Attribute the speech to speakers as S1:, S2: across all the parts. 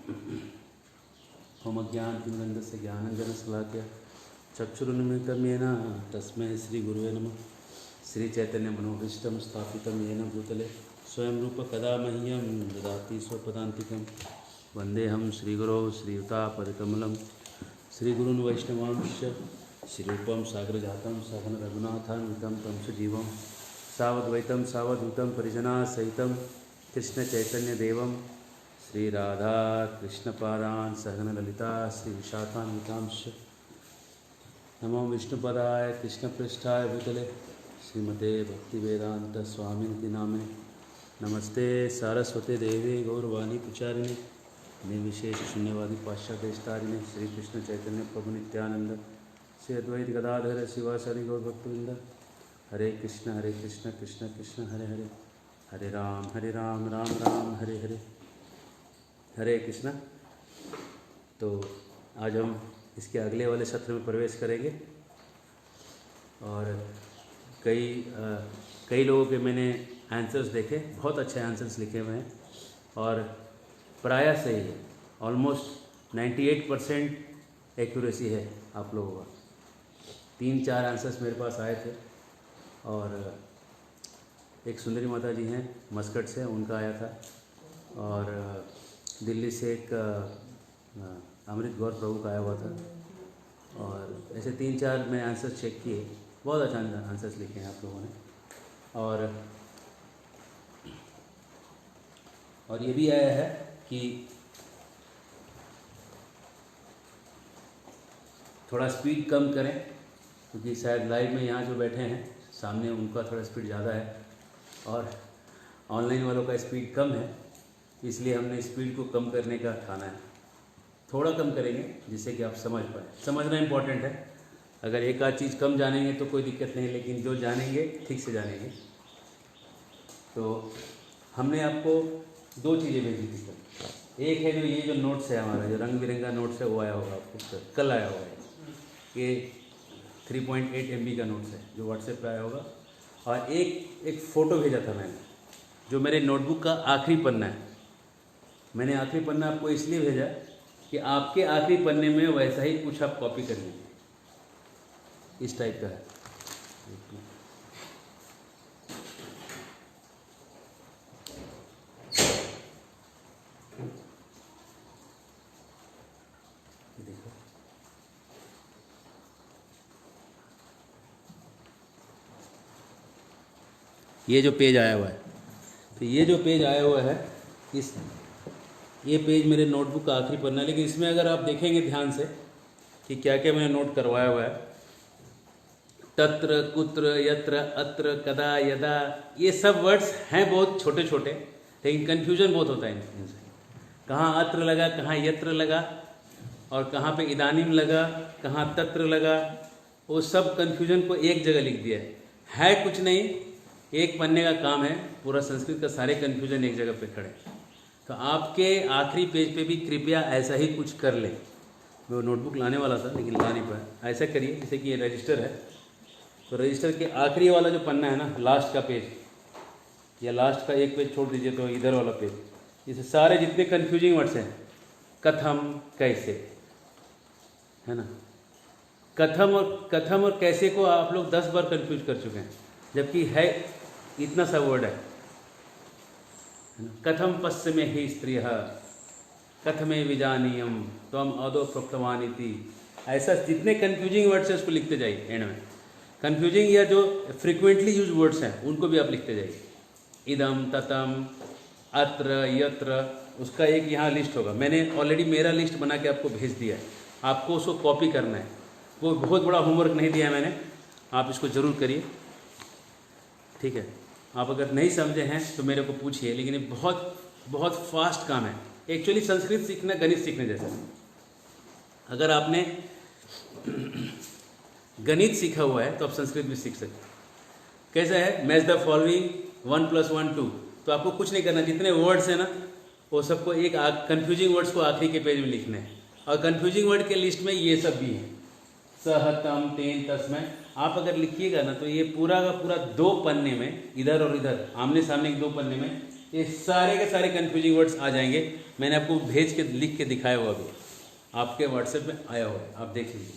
S1: ओम अज्ञानतिमिरन्धस्य ज्ञानञ्जनशलाकया चक्षुरुन्मिलितं येन तस्मै श्रीगुरुवे नमः। श्रीचैतन्यमनोभीष्टं स्थापितं येन भूतले स्वयं रूप कदा मह्यं ददाति स्वपदान्तिकं। वन्देऽहं श्रीगुरौ श्रीयुतापदकमलं श्रीगुरून् वैष्णवांश्च श्रीरूपं साग्रजातं सघन रघुनाथान्वितं तं सजीवं सावद्वैतं सावधूतं परिजनासहितं कृष्णचैतन्यदेवं श्रीराधा कृष्णपादान् सहगण ललिता श्रीविशाखान्वितांश्च। नमो विष्णुपदाय कृष्णपृष्ठाय भूतले श्रीमते भक्तिवेदांत स्वामिनिति नामिने। नमस्ते सारस्वते देवे गौरवाणी प्रचारिणे निर्विशेष शून्यवादी पाश्चात्येष्टारिणे श्रीकृष्ण चैतन्य प्रभु नित्यानंद श्री अद्वैत गदाधर शिवासादि गौरभक्तवृंद। हरे कृष्ण कृष्ण कृष्ण हरे हरे, हरे राम राम राम हरे हरे, हरे कृष्ण। तो आज हम इसके अगले वाले सत्र में प्रवेश करेंगे और कई लोगों के मैंने आंसर्स देखे, बहुत अच्छे आंसर्स लिखे हुए हैं और प्रायः सही है। ऑलमोस्ट 98% एक्यूरेसी है आप लोगों का। 3-4 आंसर्स मेरे पास आए थे और एक सुंदरी माता जी हैं मस्कट से, उनका आया था और दिल्ली से एक अमृत गौर प्रभु का आया हुआ था और ऐसे 3-4 मैं आंसर चेक किए। बहुत अच्छा आंसर्स लिखे हैं आप लोगों ने और ये भी आया है कि थोड़ा स्पीड कम करें क्योंकि शायद लाइव में यहाँ जो बैठे हैं सामने उनका थोड़ा स्पीड ज़्यादा है और ऑनलाइन वालों का स्पीड कम है, इसलिए हमने स्पीड को कम करने का ठाना है। थोड़ा कम करेंगे जिससे कि आप समझ पाए। समझना इम्पोर्टेंट है। अगर एक आध चीज़ कम जानेंगे तो कोई दिक्कत नहीं, लेकिन जो जानेंगे ठीक से जानेंगे। तो हमने आपको 2 चीज़ें भेजी थी कल। एक है जो ये जो नोट्स है हमारा, जो रंग बिरंगा नोट्स है वो आया होगा आपको, कल आया होगा। ये 3.8 MB का नोट्स है जो व्हाट्सएप पे आया होगा। और एक फ़ोटो भेजा था मैंने, जो मेरे नोटबुक का आखिरी पन्ना है। मैंने आखिरी पन्ना आपको इसलिए भेजा कि आपके आखिरी पन्ने में वैसा ही कुछ आप कॉपी कर लीजिए। इस टाइप का है। देखो, ये जो पेज आया हुआ है, तो ये जो पेज आया हुआ है ये पेज मेरे नोटबुक का आखिरी पन्ना है। लेकिन इसमें अगर आप देखेंगे ध्यान से कि क्या क्या मैंने नोट करवाया हुआ है, तत्र कुत्र यत्र अत्र कदा यदा, ये सब वर्ड्स हैं बहुत छोटे छोटे, लेकिन कन्फ्यूजन बहुत होता है इनसे। कहाँ अत्र लगा, कहाँ यत्र लगा और कहाँ पे इदानीम लगा, कहाँ तत्र लगा, वो सब कन्फ्यूजन को एक जगह लिख दिया है कुछ नहीं, एक पन्ने का काम है। पूरा संस्कृत का सारे कन्फ्यूजन एक जगह पे खड़े। तो आपके आखिरी पेज पे भी कृपया ऐसा ही कुछ कर लें। मैं वो नोटबुक लाने वाला था लेकिन ला नहीं पाया। ऐसा करिए जैसे कि ये रजिस्टर है, तो रजिस्टर के आखिरी वाला जो पन्ना है ना, लास्ट का पेज या लास्ट का एक पेज छोड़ दीजिए, तो इधर वाला पेज, इसे सारे जितने कन्फ्यूजिंग वर्ड्स हैं, कथम कैसे, है ना, कथम और कैसे को आप लोग 10 बार कन्फ्यूज कर चुके हैं, जबकि है इतना सा वर्ड है। कथम पश्चिमे ही स्त्रियः कथमे विजानीयम त्वम अदो प्रोक्तवानिति। ऐसा जितने कन्फ्यूजिंग वर्ड्स हैं उसको लिखते जाइए। एंड में कन्फ्यूजिंग या जो फ्रिक्वेंटली यूज वर्ड्स हैं उनको भी आप लिखते जाइए। इदम ततम अत्र यत्र, उसका एक यहाँ लिस्ट होगा। मैंने ऑलरेडी मेरा लिस्ट बना के आपको भेज दिया है, आपको उसको कॉपी करना है। वो बहुत बड़ा होमवर्क नहीं दिया मैंने, आप इसको ज़रूर करिए, ठीक है। आप अगर नहीं समझे हैं तो मेरे को पूछिए, लेकिन ये बहुत फास्ट काम है। एक्चुअली संस्कृत सीखना गणित सीखने जैसा है। अगर आपने गणित सीखा हुआ है तो आप संस्कृत भी सीख सकते हैं। कैसा है, मैच द फॉलोइंग 1 + 1 2। तो आपको कुछ नहीं करना, जितने वर्ड्स हैं ना वो सबको एक कन्फ्यूजिंग वर्ड्स को आखिरी के पेज में लिखने हैं। और कन्फ्यूजिंग वर्ड के लिस्ट में ये सब भी हैं, सह तम तेन तस्मै। आप अगर लिखिएगा ना तो ये पूरा का पूरा 2 पन्ने में, इधर और इधर आमने सामने के 2 पन्ने में ये सारे के सारे कंफ्यूजिंग वर्ड्स आ जाएंगे। मैंने आपको भेज के लिख के दिखाया हुआ अभी आपके व्हाट्सएप में आया हुआ है, आप देख लीजिए।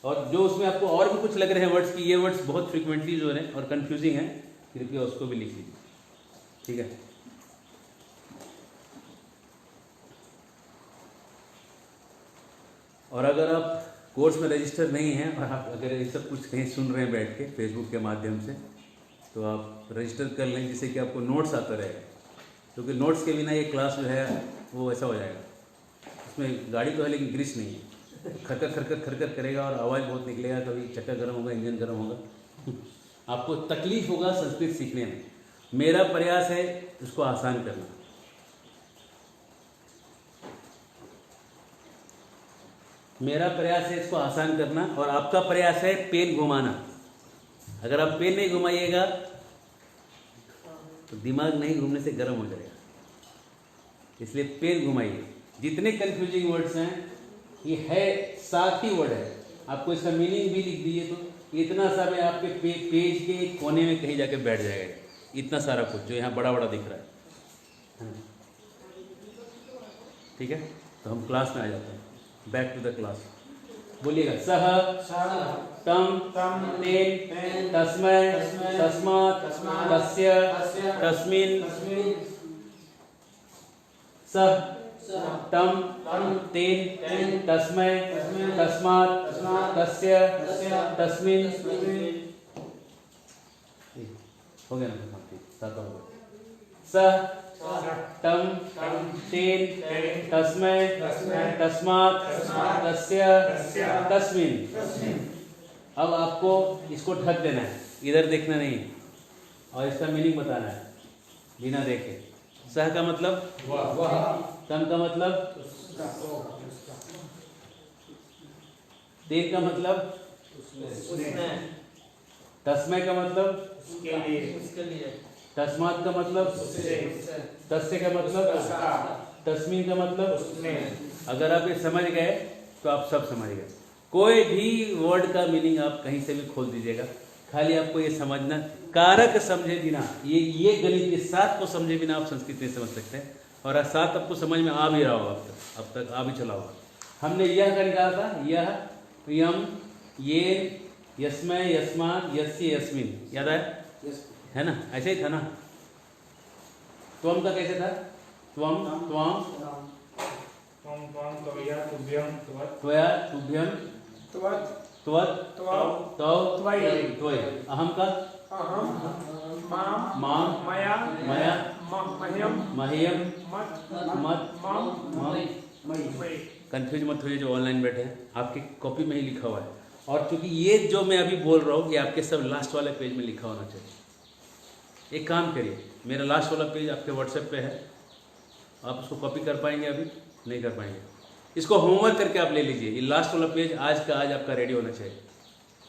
S1: और जो उसमें आपको और भी कुछ लग रहे हैं वर्ड्स की ये वर्ड्स बहुत फ्रिक्वेंटली जो है और कंफ्यूजिंग है, कृपया उसको भी लिख लीजिए, ठीक है। और अगर आप कोर्स में रजिस्टर नहीं हैं और आप अगर ये सब कुछ कहीं सुन रहे हैं बैठ के फेसबुक के माध्यम से, तो आप रजिस्टर कर लें जिससे कि आपको नोट्स आता रहेगा, क्योंकि नोट्स के बिना ये क्लास जो है वो ऐसा हो जाएगा। उसमें गाड़ी तो है लेकिन ग्रीस नहीं है, खरखर खरखर खरखर करेगा और आवाज़ बहुत निकलेगा, कभी चक्का गर्म होगा, इंजन गर्म होगा, आपको तकलीफ होगा संस्कृत सीखने में। मेरा प्रयास है उसको आसान करना। मेरा प्रयास है इसको आसान करना और आपका प्रयास है पेन घुमाना। अगर आप पेन नहीं घुमाइएगा तो दिमाग नहीं घूमने से गर्म हो जाएगा, इसलिए पेन घुमाइए। जितने कंफ्यूजिंग वर्ड्स हैं ये है 7 ही वर्ड है, आपको इसका मीनिंग भी लिख दीजिए तो इतना सा में आपके पेज के कोने में कहीं जाके बैठ जाएगा, इतना सारा कुछ जो यहाँ बड़ा बड़ा दिख रहा है, ठीक है। तो हम क्लास में आ जाते हैं, बैक टू द क्लास। बोलिएगा सह तम तेन तस्मै तस्मात् तस्य तस्मिन् सह तम तेन तस्मै तस्मात् तस्य तस्मिन्। हो गया ना, सात हो गया। सह तम तेन तस्मै तस्मात् तस्य तस्मिन्। अब आपको इसको ढक देना है, इधर देखना नहीं है और इसका मीनिंग बताना है बिना देखे। सह का मतलब तम का मतलब तेन का मतलब तस्मै का मतलब तस्मात् का मतलब तस्य का मतलब तस्मीन का मतलब। अगर आप ये समझ गए तो आप सब समझ गए। कोई भी वर्ड का मीनिंग आप कहीं से भी खोल दीजिएगा, खाली आपको ये समझना, कारक समझे बिना, ये गणित के 7 को समझे बिना आप संस्कृत नहीं समझ सकते हैं। और 7 आपको समझ में आ भी रहा होगा, अब तक आ भी चला होगा। हमने यह का निकाला था, यह यम ये यस्मै यस्मात् यस्य यस्मिन्, याद है ना, ऐसे ही था ना। त्वम का कैसे था, त्वम त्वम त्वया तुभ्यम त्वत् तौ त्वयि। अहम का मां मया मह्यम मत मयि। कंफ्यूज मत होइए जो ऑनलाइन बैठे हैं, आपकी कॉपी में ही लिखा हुआ है। और क्योंकि ये जो मैं अभी बोल रहा हूँ ये आपके सब लास्ट वाले पेज में लिखा होना चाहिए। एक काम करिए, मेरा लास्ट वाला पेज आपके व्हाट्सएप पे है, आप उसको कॉपी कर पाएंगे? अभी नहीं कर पाएंगे। इसको होमवर्क करके आप ले लीजिए। ये लास्ट वाला पेज आज का आज आपका रेडी होना चाहिए,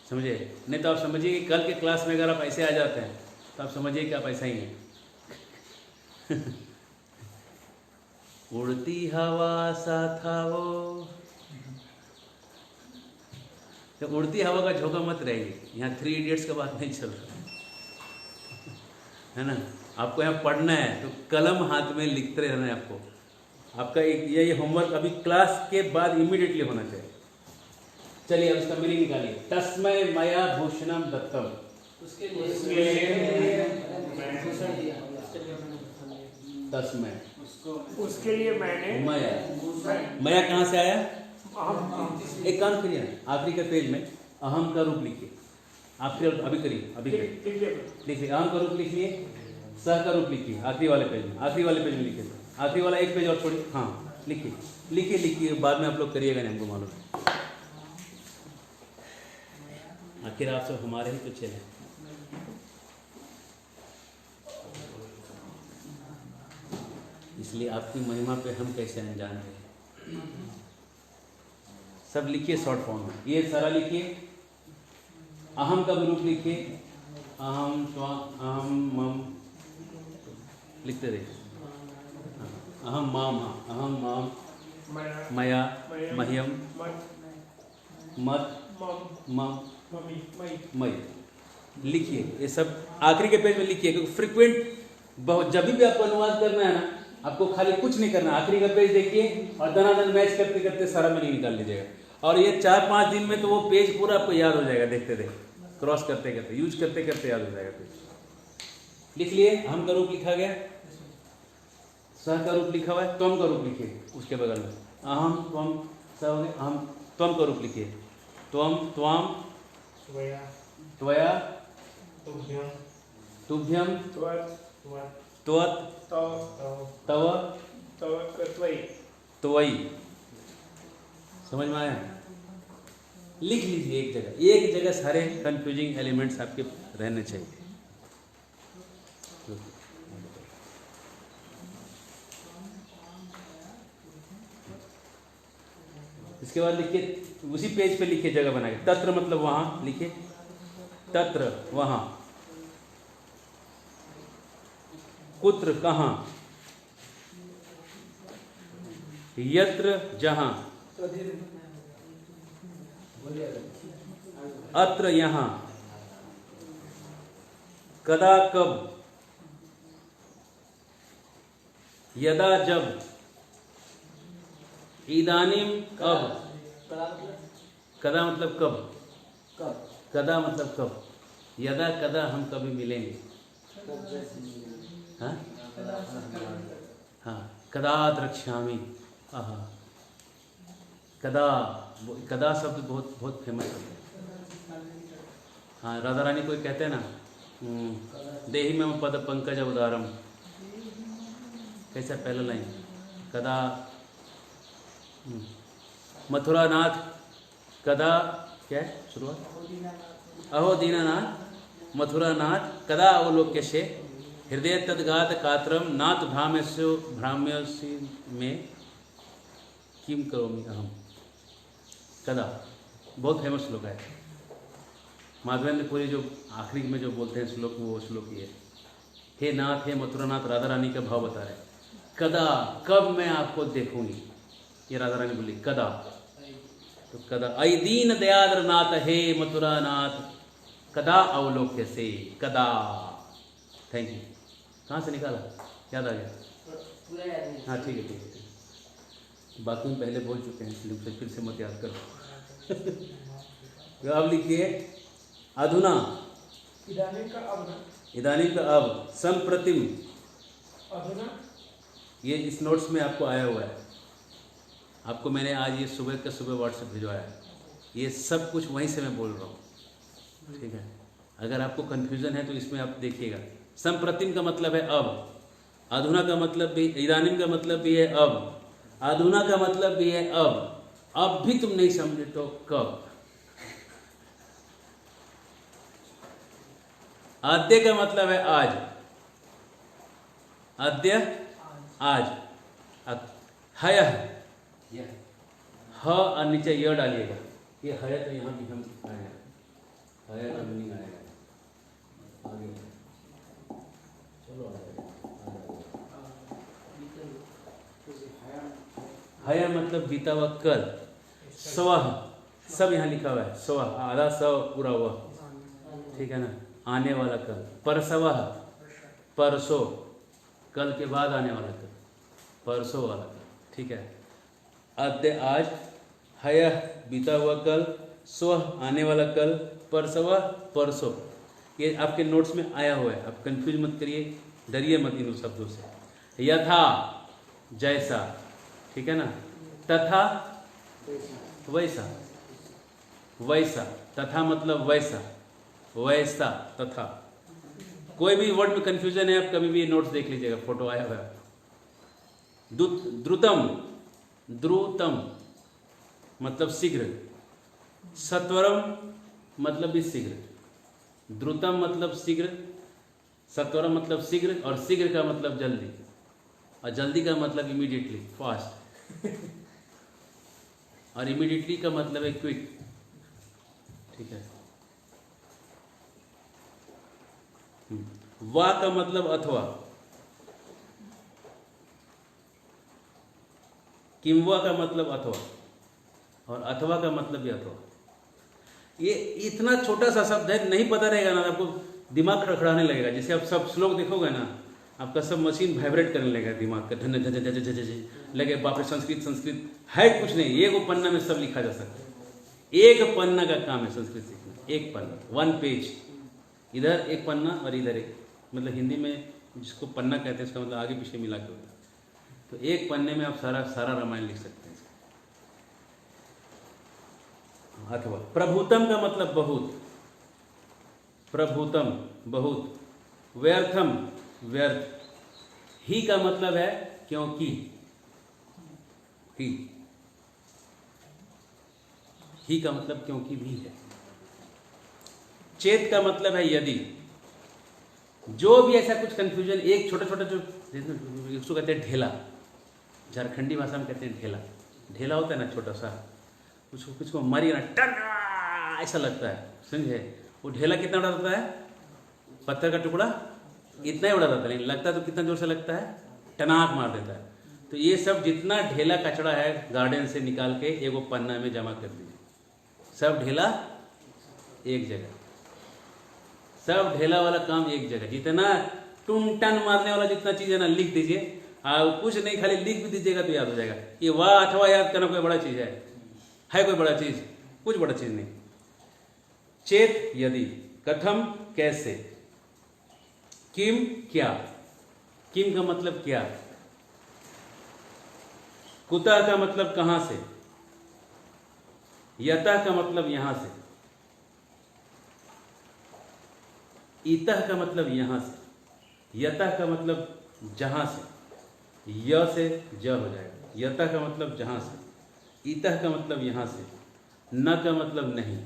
S1: समझिए। नहीं तो आप समझिए कि कल के क्लास में अगर आप ऐसे आ जाते हैं तो आप समझिए कि आप ऐसा ही हैं। उड़ती हवा सा था वो, तो उड़ती हवा का झोंका मत रहिए। यहाँ 3 इडियट्स का बात नहीं चल रहा है ना। आपको यहाँ पढ़ना है तो कलम हाथ में लिखते रहना है आपको। आपका एक ये होमवर्क अभी क्लास के बाद इमीडिएटली होना चाहिए। चलिए अब इसका मीनिंग निकालिए। तस्मै मया भूषणम दत्तम, तस्मै
S2: उसके लिए मैंने
S1: मया कहाँ से आया? एक काम करिए, आखिरी के पेज में अहम का रूप लिखिए। आखिरी अभी करिए, अभी लिखिए। अहम का रूप लिखिए, सह का रूप लिखिए आखिरी वाले पेज में। आखिरी वाले पेज में लिखिए, आखिरी वाला एक पेज और छोड़िए। हाँ लिखिए लिखिए लिखिए, बाद में आप लोग करिएगा नहीं, हमको मालूम है। आखिर आप सब हमारे ही तो चले। इसलिए आपकी महिमा पे हम कैसे अनजान रहे। सब लिखिए शॉर्ट फॉर्म में, ये सारा लिखिए। अहम का रूप लिखिए, अहम त्वम अहम मम लिखते रहिए। अहम माम अहम माम मया मह्यम मत मम मई। लिखिए ये सब आखिरी के पेज में लिखिए, क्योंकि फ्रीक्वेंट बहुत जब भी आपको अनुवाद करना है ना, आपको खाली कुछ नहीं करना, आखिरी का पेज देखिए और दनादन मैच करते करते सारा मीनिंग निकाल लीजिएगा। और ये 4-5 दिन में तो वो पेज पूरा आपको याद हो जाएगा, देखते देखते, क्रॉस करते करते, यूज करते करते याद हो जाएगा पेज। लिख लिए, हम का रूप लिखा गया, सह का रूप लिखा हुआ है, त्वम का रूप लिखिए उसके बगल में, अहम त्वम सह हो गया, अहम त्वम का रूप लिखिए, त्वम त्वाम त्वया तुभ्यम त्वत् तव त्वयि। समझ में आया? लिख लीजिए एक जगह सारे कंफ्यूजिंग एलिमेंट्स आपके रहने चाहिए। इसके बाद लिखिए, उसी पेज पे लिखिए, जगह बना के, तत्र मतलब वहां लिखिए, तत्र वहां, कुत्र कहां, यत्र जहां, अत्र यहां, कदा कब, यदा जब, इदानीम अब, कदा मतलब कब, कदा मतलब कब, यदा कदा हम कभी मिलेंगे, हाँ हाँ, कदा द्रक्ष्यामि, कदा, कदा शब्द बहुत बहुत फेमस है। हाँ, राधा रानी कोई कहते हैं ना, देहि में पद पंकज उदारम, कैसा पहला लाइन, कदा मथुरा नाथ, कदा क्या है शुरुआत, अहो दीनानाथ मथुरा नाथ, कदा अवलोक्य से हृदय तद्गात कात्रम नाथ भ्राम्यसी में किम करोमि अहम, कदा बहुत फेमस श्लोक है। माधवेंद्रपुरी जो आखिरी में जो बोलते हैं श्लोक में, वो श्लोक ये, हे नाथ, हे मथुरानाथ, राधा रानी का भाव बता रहे, कदा कब मैं आपको देखूंगी, ये राधा रानी बोली कदा, तो कदा, ऐ दीन दयाद्र नाथ हे मथुरानाथ, कदा अवलोक्य से, कदा। Thank you. कहाँ से निकाला, याद आ गया? हाँ ठीक है ठीक है, बाकी हम पहले बोल चुके हैं, इसलिए फिर से मत याद करो। तो अब लिखिए, अधुना, इदानीं का अब, संप्रतिम, अधुना, ये इस नोट्स में आपको आया हुआ है, आपको मैंने आज ये सुबह का सुबह व्हाट्सएप भिजवाया, ये सब कुछ वहीं से मैं बोल रहा हूँ, ठीक है? अगर आपको कन्फ्यूज़न है तो इसमें आप देखिएगा। संप्रतिम का मतलब है अब, अधुना का मतलब भी, इदानीं का मतलब भी है अब, अधुना का मतलब भी है अब भी तुम नहीं समझे तो कब। अद्य का मतलब है आज, अद्य आज, हयः, ह और नीचे य डालिएगा, ये है तो यहाँ भी हम आएगा, है का मीनिंग आएगा आगे, चलो आ जाएगा। हया मतलब बीता हुआ कल, स्वह सब यहाँ लिखा हुआ है, स्वह आधा सव पूरा हुआ, ठीक है ना, आने वाला कल, परसवह परसों, कल के बाद आने वाला कल, परसों वाला कल, ठीक है। अद्य आज, हयः बीता हुआ कल, स्वः आने वाला कल, परसवः परसों, ये आपके नोट्स में आया हुआ है, आप कंफ्यूज मत करिए, डरिए मत इन शब्दों से। यथा जैसा, ठीक है ना, तथा वैसा, वैसा, तथा मतलब वैसा, वैसा तथा। कोई भी वर्ड में कंफ्यूजन है, आप कभी भी नोट्स देख लीजिएगा, फोटो आया हुआ है। द्रुतम, द्रुतम मतलब शीघ्र, सत्वरम मतलब भी शीघ्र, द्रुतम मतलब शीघ्र, सत्वरम मतलब शीघ्र, और शीघ्र का मतलब जल्दी, और जल्दी का मतलब इमीडिएटली, फास्ट, और इमीडिएटली का मतलब है क्विक, ठीक है। वा का मतलब अथवा, किंवा का मतलब अथवा, और अथवा का मतलब भी अथवा। ये इतना छोटा सा शब्द है, नहीं पता रहेगा ना आपको, दिमाग खड़खड़ाने लगेगा। जैसे आप सब श्लोक देखोगे ना, आपका सब मशीन वाइब्रेट करने लगेगा, दिमाग का धन धन धन धन धन लगे, बाप रे संस्कृत संस्कृत है कुछ नहीं, एक पन्ना में सब लिखा जा सकता है। एक पन्ना का काम है संस्कृत सीखना, एक पन्ना, 1 पेज, इधर एक पन्ना और इधर एक, मतलब हिंदी में जिसको पन्ना कहते हैं उसका मतलब आगे पीछे मिला के होता है। तो एक पन्ने में आप सारा रामायण लिख सकते हैं। अथवा प्रभुतम का मतलब बहुत, प्रभुतम बहुत, व्यर्थम व्यर्थ, ही का मतलब है क्योंकि, ही का मतलब क्योंकि भी है। चेत का मतलब है यदि, जो भी ऐसा कुछ कंफ्यूजन, एक छोटा छोटा जो उसको कहते हैं ढेला, झारखंडी भाषा में कहते हैं ढेला, ढेला होता है ना छोटा सा, उसको कुछ को मारिए ना टना ऐसा लगता है, समझे? वो ढेला कितना बड़ा रहता है, पत्थर का टुकड़ा इतना ही बड़ा रहता है, लेकिन लगता तो कितना जोर से लगता है, टनाक मार देता है। तो ये सब जितना ढेला कचड़ा है गार्डन से निकाल के एगो पन्ना में जमा कर दीजिए, सब ढेला एक जगह, सब ढेला वाला काम एक जगह, जितना टुन टन मारने वाला जितना चीज है ना लिख दीजिए, कुछ नहीं खाली लिख भी दीजिएगा तो याद हो जाएगा। ये वाह अथवा याद करना कोई बड़ा चीज है कोई बड़ा चीज? कुछ बड़ा चीज नहीं। चेत यदि, कथम कैसे, किम क्या, किम का मतलब क्या, कुतः का मतलब कहां से, यतः का मतलब यहां से, इतः का मतलब यहां से, यतः का मतलब जहां से, य से ज हो जाएगा, यतः का मतलब जहां से, इतः का मतलब यहां से, न का मतलब नहीं,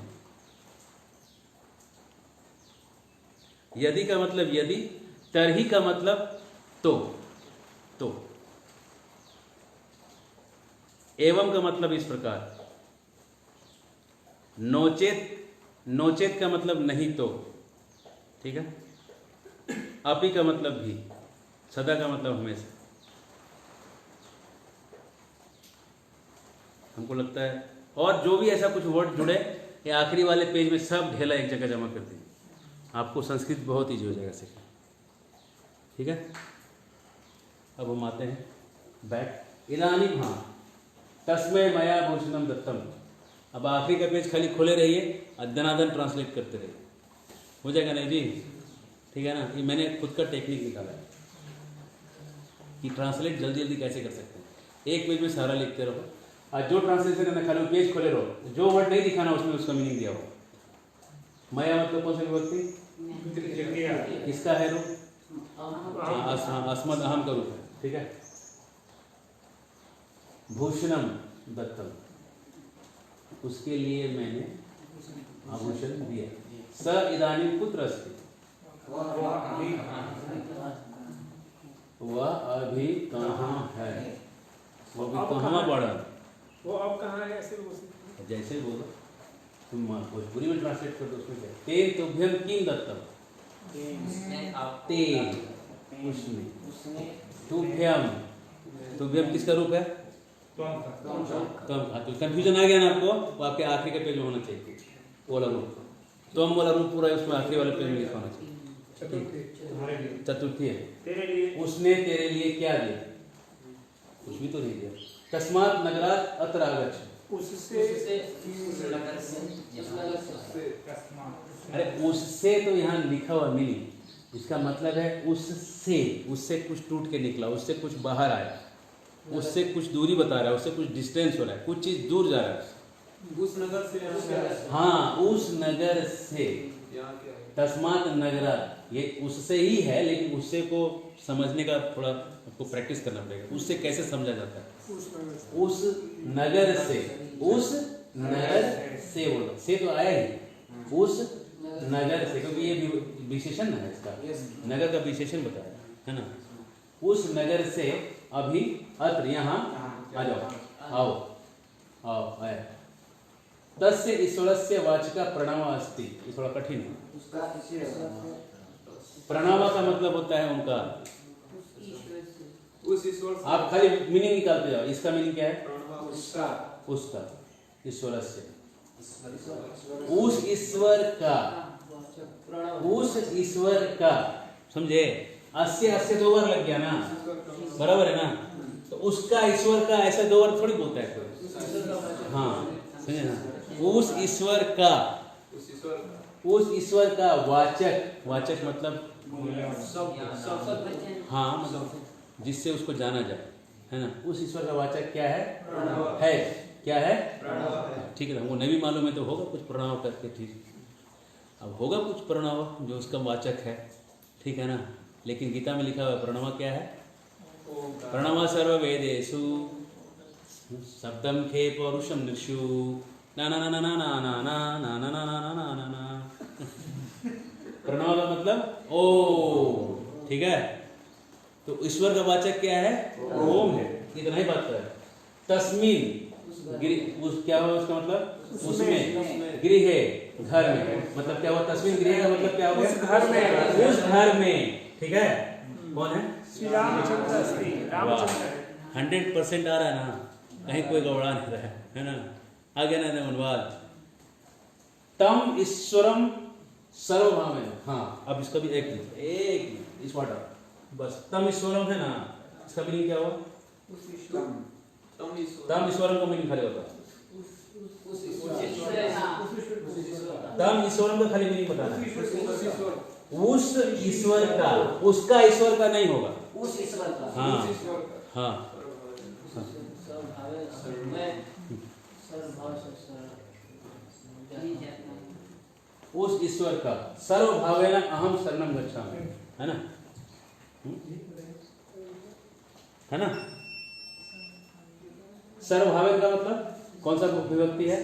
S1: यदि का मतलब यदि, तरही का मतलब तो, एवं का मतलब इस प्रकार, नोचेत, नोचेत का मतलब नहीं तो, ठीक है, अपि का मतलब भी, सदा का मतलब हमेशा। हमको लगता है और जो भी ऐसा कुछ वर्ड जुड़े ये आखिरी वाले पेज में सब ढेला एक जगह जमा कर दीजिए, आपको संस्कृत बहुत ईजी हो जाएगा सीखना, ठीक है। अब हम आते हैं बैक, इदानीम हाँ तस्मै मया भूषणम दत्तम। अब आखिरी का पेज खाली खोले रहिए और दनादन ट्रांसलेट करते रहिए, हो जाएगा नहीं जी? ठीक है ना। ये मैंने खुद का टेक्निक निकाला है कि ट्रांसलेट जल्दी जल्दी कैसे कर सकते हैं। एक पेज में सारा लिखते रहो और जो ट्रांसलेशन करना खाली पेज खोले रहो, जो वर्ड नहीं दिखाना उसमें उसका मीनिंग दिया हो। मया मतलब कौन सा विभक्ति, किसका है रूप? अस्मद अहम का रूप है, ठीक है। भूषणम दत्तम, उसके लिए मैंने आभूषण दिया। स इदानीं कुत्र अस्ति, वह अभी कहाँ है, वो अभी कहाँ बढ़ा,
S2: वो अब कहाँ है, ऐसे बोल सकते हैं।
S1: जैसे बोलो तुम भोजपुरी में ट्रांसलेट कर दो उसमें क्या। तेन तुभ्यम किम दत्तम, तेन उसने, तुभ्यम, तुभ्यम किसका रूप है? तो कंफ्यूजन आ गया ना आपको, वो आपके आखिरी के पेज में होना चाहिए वो वाला रूप, तुम वाला रूप पूरा उसमें आखिरी वाले पेज में लिखा होना चाहिए। चतुर्थी है, उसने तेरे लिए क्या दिया, कुछ भी तो नहीं दिया। तस्मात् नगरात् अत्र आगच्छ, अरे उससे तो यहाँ लिखा हुआ मिली, इसका मतलब है उससे, उससे कुछ टूट के निकला, उससे कुछ बाहर आया, उससे कुछ दूरी बता रहा है, उससे कुछ डिस्टेंस हो रहा है, कुछ चीज दूर जा रहा है
S2: उस नगर से।
S1: हाँ उस नगर से, तस्मात् नगरा, ये उससे ही है, लेकिन उससे को समझने का थोड़ा आपको प्रैक्टिस करना पड़ेगा। उससे कैसे समझा जाता है? उस नगर से, उस नगर से बोलो, से तो आया ही, उस नगर से, क्योंकि ये विशेषण है इसका, नगर का विशेषण बताया है ना। उस नगर से अभी, अत्र यहाँ आ जाओ, आओ आओ आया। तस्य ईश्वरस्य वाचिका प्रणव अस्ति, ये थोड़ा कठिन है। प्रणव का मतलब होता है उनका,
S2: उस ईश्वर,
S1: आप खाली मीनिंग निकालते जाओ, इसका मीनिंग क्या है?
S2: उसका,
S1: उसका, ईश्वरस्य, उस ईश्वर का, उस ईश्वर का, समझे? अस्य अस्य 2 बार लग गया ना, बराबर है ना। तो उसका ईश्वर का ऐसा 2 बार थोड़ी बोलता है कोई। हाँ समझे ना, उस ईश्वर का, उस ईश्वर का वाचक, वाचक मतलब हाँ मतलब जिससे उसको जाना जाए, है ना। उस ईश्वर का वाचक क्या है क्या है, ठीक है ना। हमको नहीं भी मालूम है तो होगा कुछ प्रणव करके, ठीक, अब होगा कुछ प्रणव जो उसका वाचक है, ठीक है ना। लेकिन गीता में लिखा हुआ प्रणव क्या है, प्रणव सर्ववेदेषु शब्दम खे पौरुषम नृषु ना ना ना ना ना ना ना ना ना ना ना ना ना ना ना। प्रणव का मतलब ओ, ठीक है। तो ईश्वर का वाचक क्या है, ओम है, इतना ही बात है। तस्मिन उस क्या हुआ उसका मतलब, उसमें, गृह है घर में, मतलब क्या हुआ, तस्मिन गृह का मतलब क्या हुआ, उस घर में, ठीक है। कौन है,
S2: श्री रामचंद्र, श्री रामचंद्र।
S1: 100% आ रहा है ना, कहीं कोई गड़बड़ा नहीं रहा है ना। आगे ना अनुवाद, तम ईश्वरम सर्वभावेन। हाँ अब इसका भी एक इस वाटर बस, तम ईश्वरम है ना, इसका मीनिंग क्या हुआ, तम ईश्वरम का मीनिंग खाली होता है, तम ईश्वरम का खाली मीनिंग बताना है, उस ईश्वर का, उसका ईश्वर का नहीं होगा,
S3: उस ईश्वर का।
S1: हाँ हाँ उस ईश्वर का, सर्वभावेन अहम शरणम गच्छामि, है ना, है ना। सर्वभावेन का मतलब कौन सा विभक्ति है,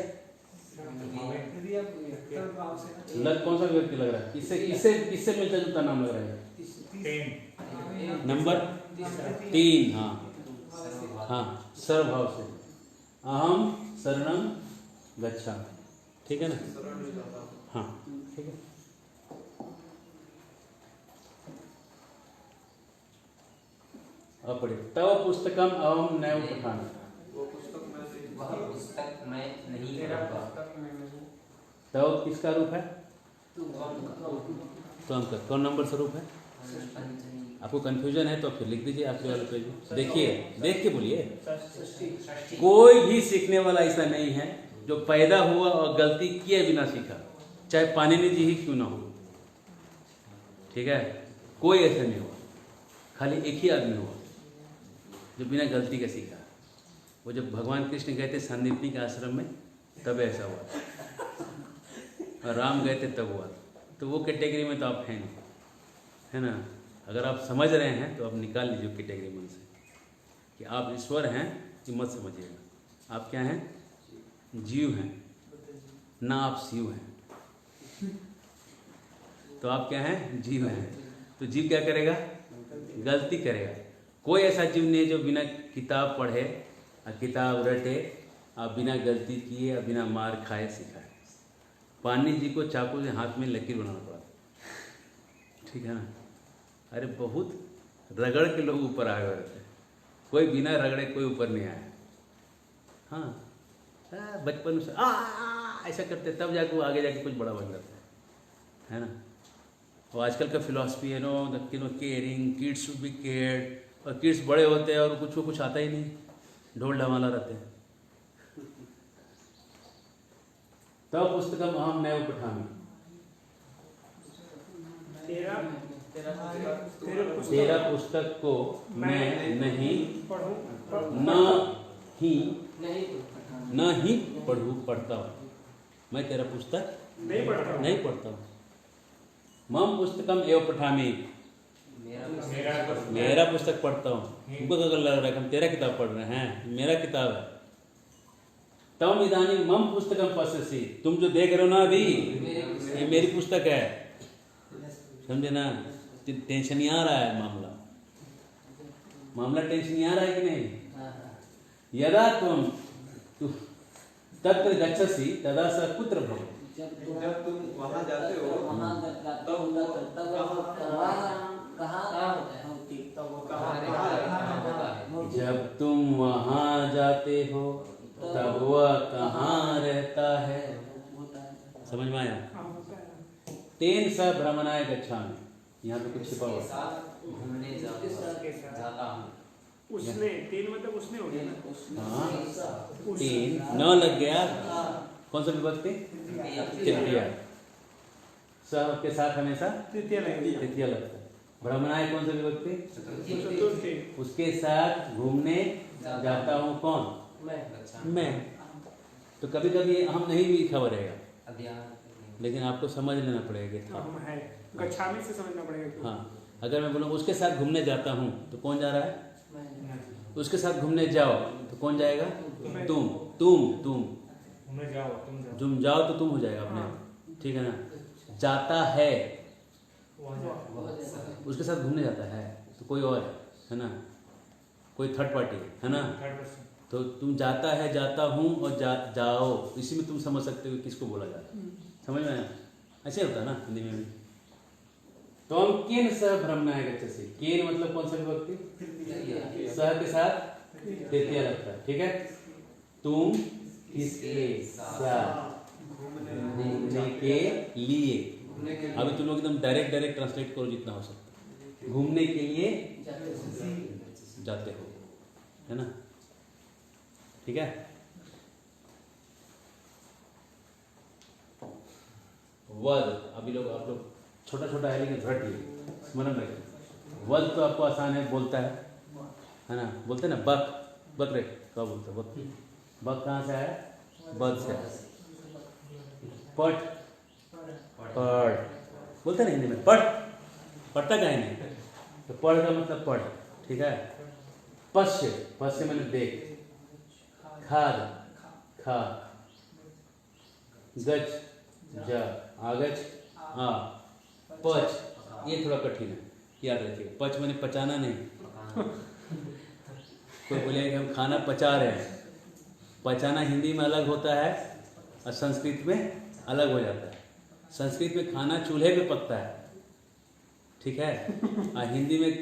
S1: कौन सा विभक्ति लग रहा है, किससे किससे किससे मिलता जुलता नाम लग रहा है, नंबर 3। हाँ सर्वभाव से, अहम शरणम गच्छामि, ठीक है ना। हाँ ठीक है। अब पढ़िए, तव पुस्तकम अहम नैव पठामि।
S3: वह पुस्तक मैं नहीं पढ़ूंगा।
S1: तव किसका रूप है, त्वम का कौन नंबर स्वरूप है। आपको कंफ्यूजन है तो फिर लिख दीजिए आपके वाले पेज में, देखिए देख के बोलिए। कोई भी सीखने वाला ऐसा नहीं है जो पैदा हुआ और गलती किए बिना सीखा, चाहे पाणिनि जी ही क्यों ना हो, ठीक है। कोई ऐसा नहीं हुआ, खाली एक ही आदमी हुआ जो बिना गलती के सीखा। वो जब भगवान कृष्ण गए थे संदीपनी के आश्रम में तब ऐसा हुआ, और राम गए थे तब हुआ। तो वो कैटेगरी में तो आप हैं नहीं, है ना। अगर आप समझ रहे हैं तो आप निकाल लीजिए कैटेगरी मन से कि आप ईश्वर हैं, ये मत समझिएगा। आप क्या हैं, जीव हैं ना, आप शिव हैं। तो आप क्या हैं, जीव हैं। तो जीव क्या करेगा, गलती करेगा। कोई ऐसा जीव नहीं है जो बिना किताब पढ़े और किताब रटे और बिना गलती किए और बिना मार खाए सीखा है। पाणिनि जी को चाकू से हाथ में लकीर बनाना पड़ा, ठीक है ना। अरे बहुत रगड़ के लोग ऊपर आ गए थे, कोई बिना रगड़े कोई ऊपर नहीं आया। हाँ बचपन से ऐसा करते तब जाके वो आगे जाके कुछ बड़ा बन जाता है ना। और आजकल का फिलॉसफी है no caring, kids should be cared, और किड्स बड़े होते हैं और कुछ आता ही नहीं, ढोल ढमाला रहते हैं। तब पुस्तकम अहम नैव पठामि। तेरा पुस्तक को मैं नहीं पढ़ता हूँ। मैं तेरा पुस्तक नहीं पढ़ता हूँ। मम पुस्तकम एव पठामि, मेरा पुस्तक पढ़ता हूँ। तुमको तो लग रहा है हम तेरा किताब पढ़ रहे हैं, मेरा किताब है। तम इदानीं मम पुस्तकम पश्यसि, तुम जो देख रहे हो ना अभी ये मेरी पुस्तक है, समझे ना। टेंशन नहीं आ रहा है, मामला टेंशन नहीं आ रहा है कि नहीं। यदा तुम तत्र गच्छसि तदा स कुत्र भवति,
S4: जब तुम वहाँ जाते हो
S1: जब तुम वहाँ जाते हो तब वह कहाँ रहता है। समझ में आया। तेन स भ्रमणाय गच्छामि, यहाँ पे कुछ छिपा हुआ।
S3: घूमने जाता हूँ।
S2: उसने तीन मतलब उसने हो गया ना।
S1: हाँ
S2: उस-
S1: 3 9 लग गया। कौन सा विभक्ति? तृतीया। स के साथ हमेशा
S2: तृतीय लगेगी।
S1: तृतीया लगता है। भ्रमणाय कौन सा विभक्ति?
S2: चतुर्थी।
S1: उसके साथ घूमने जाता हूँ कौन? मैं। तो कभी कभी हम नहीं भी लिखा हुआ रहेगा, लेकिन आपको समझ लेना पड़ेगा कि था।
S2: हम है गच्छामी से समझना पड़ेगा क्यों?
S1: हाँ, अगर मैं बोलूँ उसके साथ घूमने जाता हूँ तो कौन जा रहा है? उसके साथ घूमने जाओ तो कौन जाएगा? तुम।
S2: घूमने जाओ, तुम जाओ।
S1: तुम जाओ तो तुम हो जाएगा अपने आप। ठीक है ना? जाता है, उसके साथ घूमने जाता है तो कोई और है ना, कोई थर्ड पार्टी है ना।
S2: Third person.
S1: तो तुम जाता है, जाता हूँ और जाओ, इसी में तुम समझ सकते हो कि किसको बोला जाता है। समझ में आया? ऐसे होता है ना हिंदी में भी। तो हम केन सह भ्रमणाय गच्छसि। केन मतलब कौन सा विभक्ति? सह के साथ तृतीया लगता है। ठीक है? तुम किसके साथ घूमने के लिए। अभी तुम लोग एकदम डायरेक्ट ट्रांसलेट करो जितना हो सकता है। घूमने के लिए जाते हो, है ना? ठीक है? वध, अभी लोग आप लोग छोटा छोटा है लेकिन रट लिए, स्मरण रखें। वध तो आपको आसान है, बोलता है ना? बोलते हैं ना बक, बक रे क्या बोलते हैं? बक। बक कहाँ से आया? वध से। पट, पढ़ बोलते हैं ना हिंदी में, पढ़। पढ़ता कहीं नहीं, तो पढ़ का मतलब पढ़। ठीक है? पश्य, पश्य मैंने देख। खाद, खा। गच, जा। आगच, आ। पच, ये थोड़ा कठिन है, याद रखिए। पच मैंने पचाना नहीं। कोई बोलेगा कि हम खाना पचा रहे हैं। पचाना हिंदी में अलग होता है और संस्कृत में अलग हो जाता है। संस्कृत में खाना चूल्हे पे पकता है, ठीक है? और हिंदी में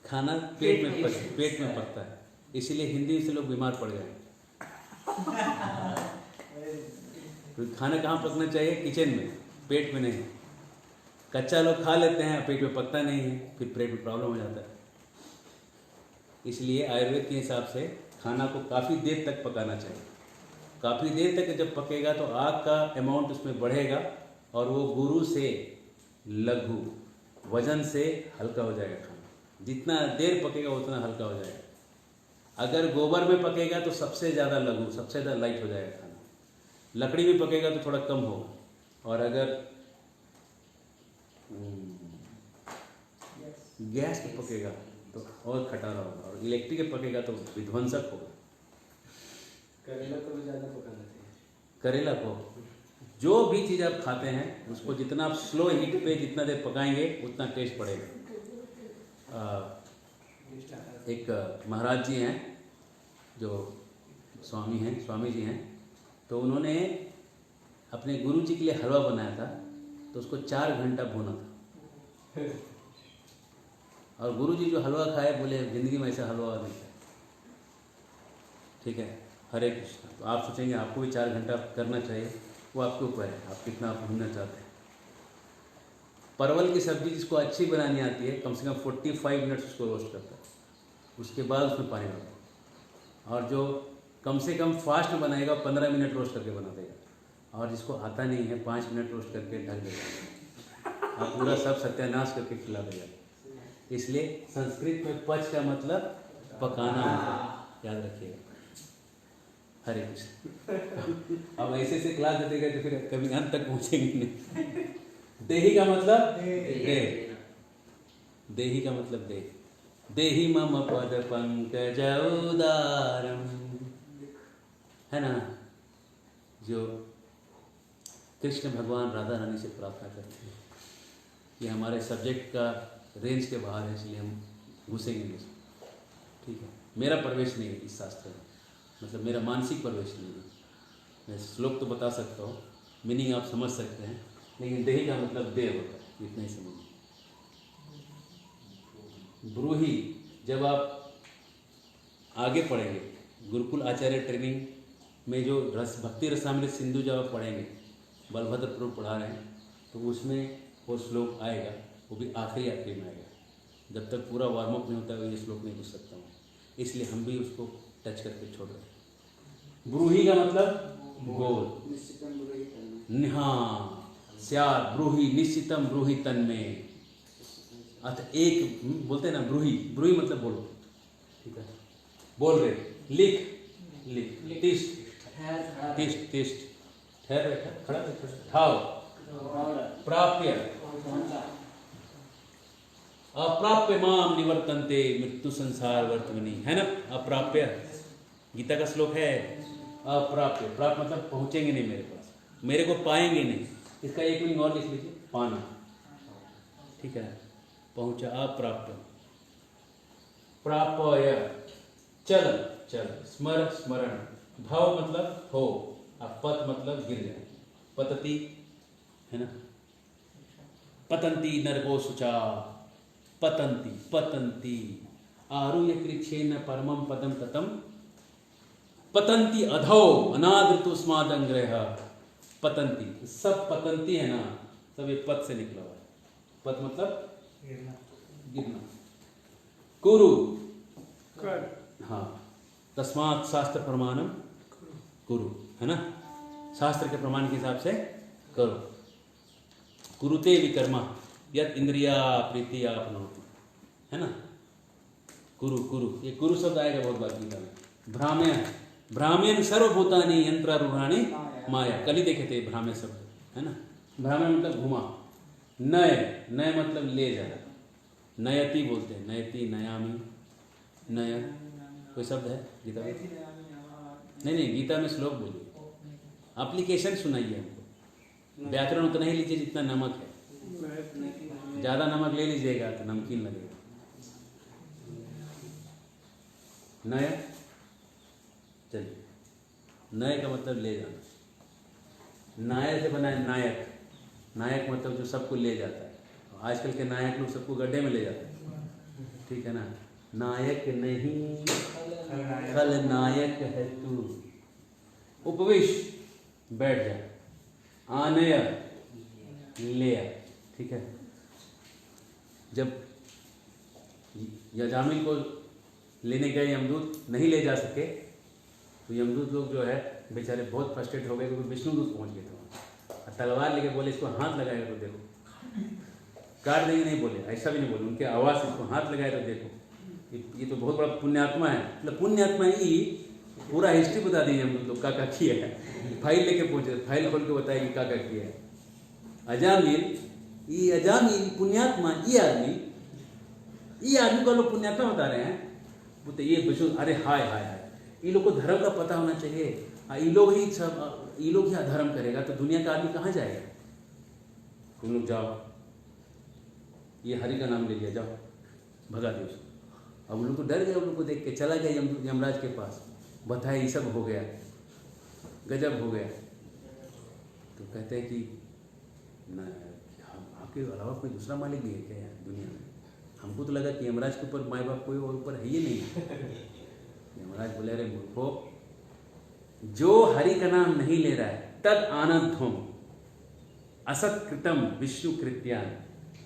S1: खाना पेट में पकता है। इसीलिए हिंदी से लोग बीमार पड़ गए। तो खाना कहाँ पकना चाहिए? किचन में, पेट में नहीं। कच्चा लोग खा लेते हैं, पेट में पकता नहीं है, फिर पेट में प्रॉब्लम हो जाता है। इसलिए आयुर्वेद के हिसाब से खाना को काफ़ी देर तक पकाना चाहिए। काफ़ी देर तक जब पकेगा तो आग का अमाउंट उसमें बढ़ेगा और वो गुरु से लघु, वजन से हल्का हो जाएगा खाना। जितना देर पकेगा उतना हल्का हो जाएगा। अगर गोबर में पकेगा तो सबसे ज़्यादा लघु, सबसे ज़्यादा लाइट हो जाएगा खाना। लकड़ी में पकेगा तो थोड़ा कम होगा। और अगर गैस पे पकेगा तो और खटारा होगा, और इलेक्ट्रिक पे पकेगा तो विध्वंसक होगा।
S3: करेला को भी ज़्यादा पकाना चाहिए।
S1: करेला को, जो भी चीज़ आप खाते हैं उसको जितना आप स्लो हीट पे जितना देर पकाएंगे उतना टेस्ट बढ़ेगा। एक महाराज जी हैं जो स्वामी जी हैं, तो उन्होंने अपने गुरु जी के लिए हलवा बनाया था, तो उसको 4 घंटा भूना था। और गुरु जी जो हलवा खाए बोले जिंदगी में ऐसा हलवा नहीं खाया। ठीक है? हरे कृष्ण। तो आप सोचेंगे आपको भी 4 घंटा करना चाहिए, वो आपके ऊपर है, आप कितना आप भूनना चाहते हैं। परवल की सब्जी जिसको अच्छी बनानी आती है, कम से कम 45 मिनट्स उसको रोस्ट करता है, उसके बाद उसमें पानी डालता है। और जो कम से कम फास्ट में बनाएगा 15 मिनट रोस्ट करके बना देगा। और जिसको आता नहीं है 5 मिनट रोस्ट करके ढक देगा, और पूरा सब सत्यानाश करके खिला देगा। इसलिए संस्कृत में पच का मतलब पकाना होता है, याद रखिएगा। हरे कृष्ण। अब ऐसे क्लास देते गए तो फिर कभी अंत तक पहुँचेंगे नहीं। देही का मतलब देह, देही का मतलब देह। देहि मम पद पंकज उदारम, है ना? जो कृष्ण भगवान राधा रानी से प्रार्थना करते हैं। ये हमारे सब्जेक्ट का रेंज के बाहर है, इसलिए हम घुसेंगे नहीं। ठीक है? मेरा प्रवेश नहीं है इस शास्त्र में, मतलब मेरा मानसिक प्रवेश नहीं है। मैं श्लोक तो बता सकता हूँ, मीनिंग आप समझ सकते हैं, लेकिन देही का मतलब देह होता है, इतना ही समझिए। ब्रूही, जब आप आगे पढ़ेंगे गुरुकुल आचार्य ट्रेनिंग में जो भक्ति रसामृत सिंधु जब आप पढ़ेंगे, बलभद्र प्रभु पढ़ा रहे हैं, तो उसमें वो श्लोक आएगा, वो भी आखिरी में आएगा। जब तक पूरा वार्म अप नहीं होता है ये श्लोक नहीं पूछ सकता हूँ, इसलिए हम भी उसको टच करके छोड़ रहे हैं। ब्रूही का मतलब गोल,
S3: निश्चितम ब्रूहि तन्मे।
S1: हाँ स्यात् ब्रूही निश्चितम ब्रूही तन्मे। अतः एक बोलते हैं ना ब्रूही, ब्रूही मतलब बोलो, ठीक है बोल रहे, लिख लिख, तिष्ठ तिष्ठ तिष्ठ, ठहर बैठा, खड़ा बैठा, ठाव, प्राप्य अप्राप्य माम निवर्तन्ते मृत्यु संसार वर्तमनि, है ना अप्राप्य, गीता का श्लोक है अप्राप्य, प्राप्त मतलब पहुंचेंगे नहीं मेरे पास, मेरे को पाएंगे नहीं, इसका एक मीनिंग और लिख लीजिए पाना, ठीक है पहुंचा अप्राप्य, प्राप्य चल चल, स्मर स्मरण, भव मतलब हो, पत मतलब गिर जाए, पतति है ना, पतंती नरगो शुचा, पतंती पतंती आरुह्य कृच्छेन परमं पदम ततम, पतंती अधो अनादृतुस्मादंग्रह, पतंती सब पतंती है ना, सब ये पद से निकला हुआ है, पद मतलब गिरना, कुरु
S2: कर,
S1: हाँ तस्मात् शास्त्र प्रमाणम कुरु, है ना शास्त्र के प्रमाण के हिसाब से करो, कुरुते विकर्मा यत् इंद्रिया प्रीति आपनोति, है ना कुरु कुरु, ये कुरु शब्द आएगा बहुत बार गीता में, भ्राम्य भ्राम्यन सर्वभूतानि यंत्रारूढ़ानि माया, कल ही देखे थे भ्राम्य शब्द, है ना भ्राम्य मतलब घुमा, नय नय मतलब ले जाना, नयति बोलते हैं, नयति नयामि, नय कोई शब्द है गीता में? नहीं गीता में श्लोक बोलिए, एप्लीकेशन सुनाइए हमको, व्याकरण उतना ही लीजिए जितना नमक है, ज़्यादा नमक ले लीजिएगा तो नमकीन लगेगा। नय चलिए, नय का मतलब ले जाना, नायक से बना है नायक, नायक मतलब जो सबको ले जाता है, आजकल के नायक लोग सबको गड्ढे में ले जाते हैं, ठीक है ना, नायक नहीं खलनायक है तू, उपविश बैठ जा, आनय ले आ, ठीक है। जब यजामिल को लेने गए यमदूत नहीं ले जा सके तो यमदूत लोग जो है बेचारे बहुत फ्रस्ट्रेट हो गए क्योंकि विष्णुदूत पहुंच गए थे वहाँ, तलवार लेके बोले इसको हाथ लगाएगा तो देखो, काट देंगे नहीं बोले, ऐसा भी नहीं बोले, उनके आवाज़ से इसको हाथ लगाए तो देखो, ये तो बहुत बड़ा पुण्यात्मा है, मतलब पुण्यात्मा ही पूरा हिस्ट्री बता दी हम लोग का किया है, फाइल लेके पहुंचे, फाइल खोल के बताया कि का किया है। अजामिल पुण्यात्मा, ये आदमी को लोग पुण्यात्मा बता रहे हैं, बोलते ये विष्णु, अरे हाय हाय हाय, ये लोग को धर्म का पता होना चाहिए, ये लोग ही अधर्म करेगा तो दुनिया का आदमी कहाँ जाएगा, तुम लोग जाओ, ये हरि का नाम ले लिया, जाओ भगा दियो उसको। अब उन लोग को डर गए, उन लोग को देख के चला गया यमराज के पास, बताया ये सब हो गया, गजब हो गया, तो कहते हैं कि ना आपके अलावा कोई दूसरा मालिक भी है क्या यार दुनिया में, हमको तो लगा कि यमराज के ऊपर माँ बाप कोई और ऊपर है ही नहीं। यमराज बोले अरे मूर्खो, जो हरि का नाम नहीं ले रहा है तद आनंदोम असत कृतम विष्णु कृत्यान,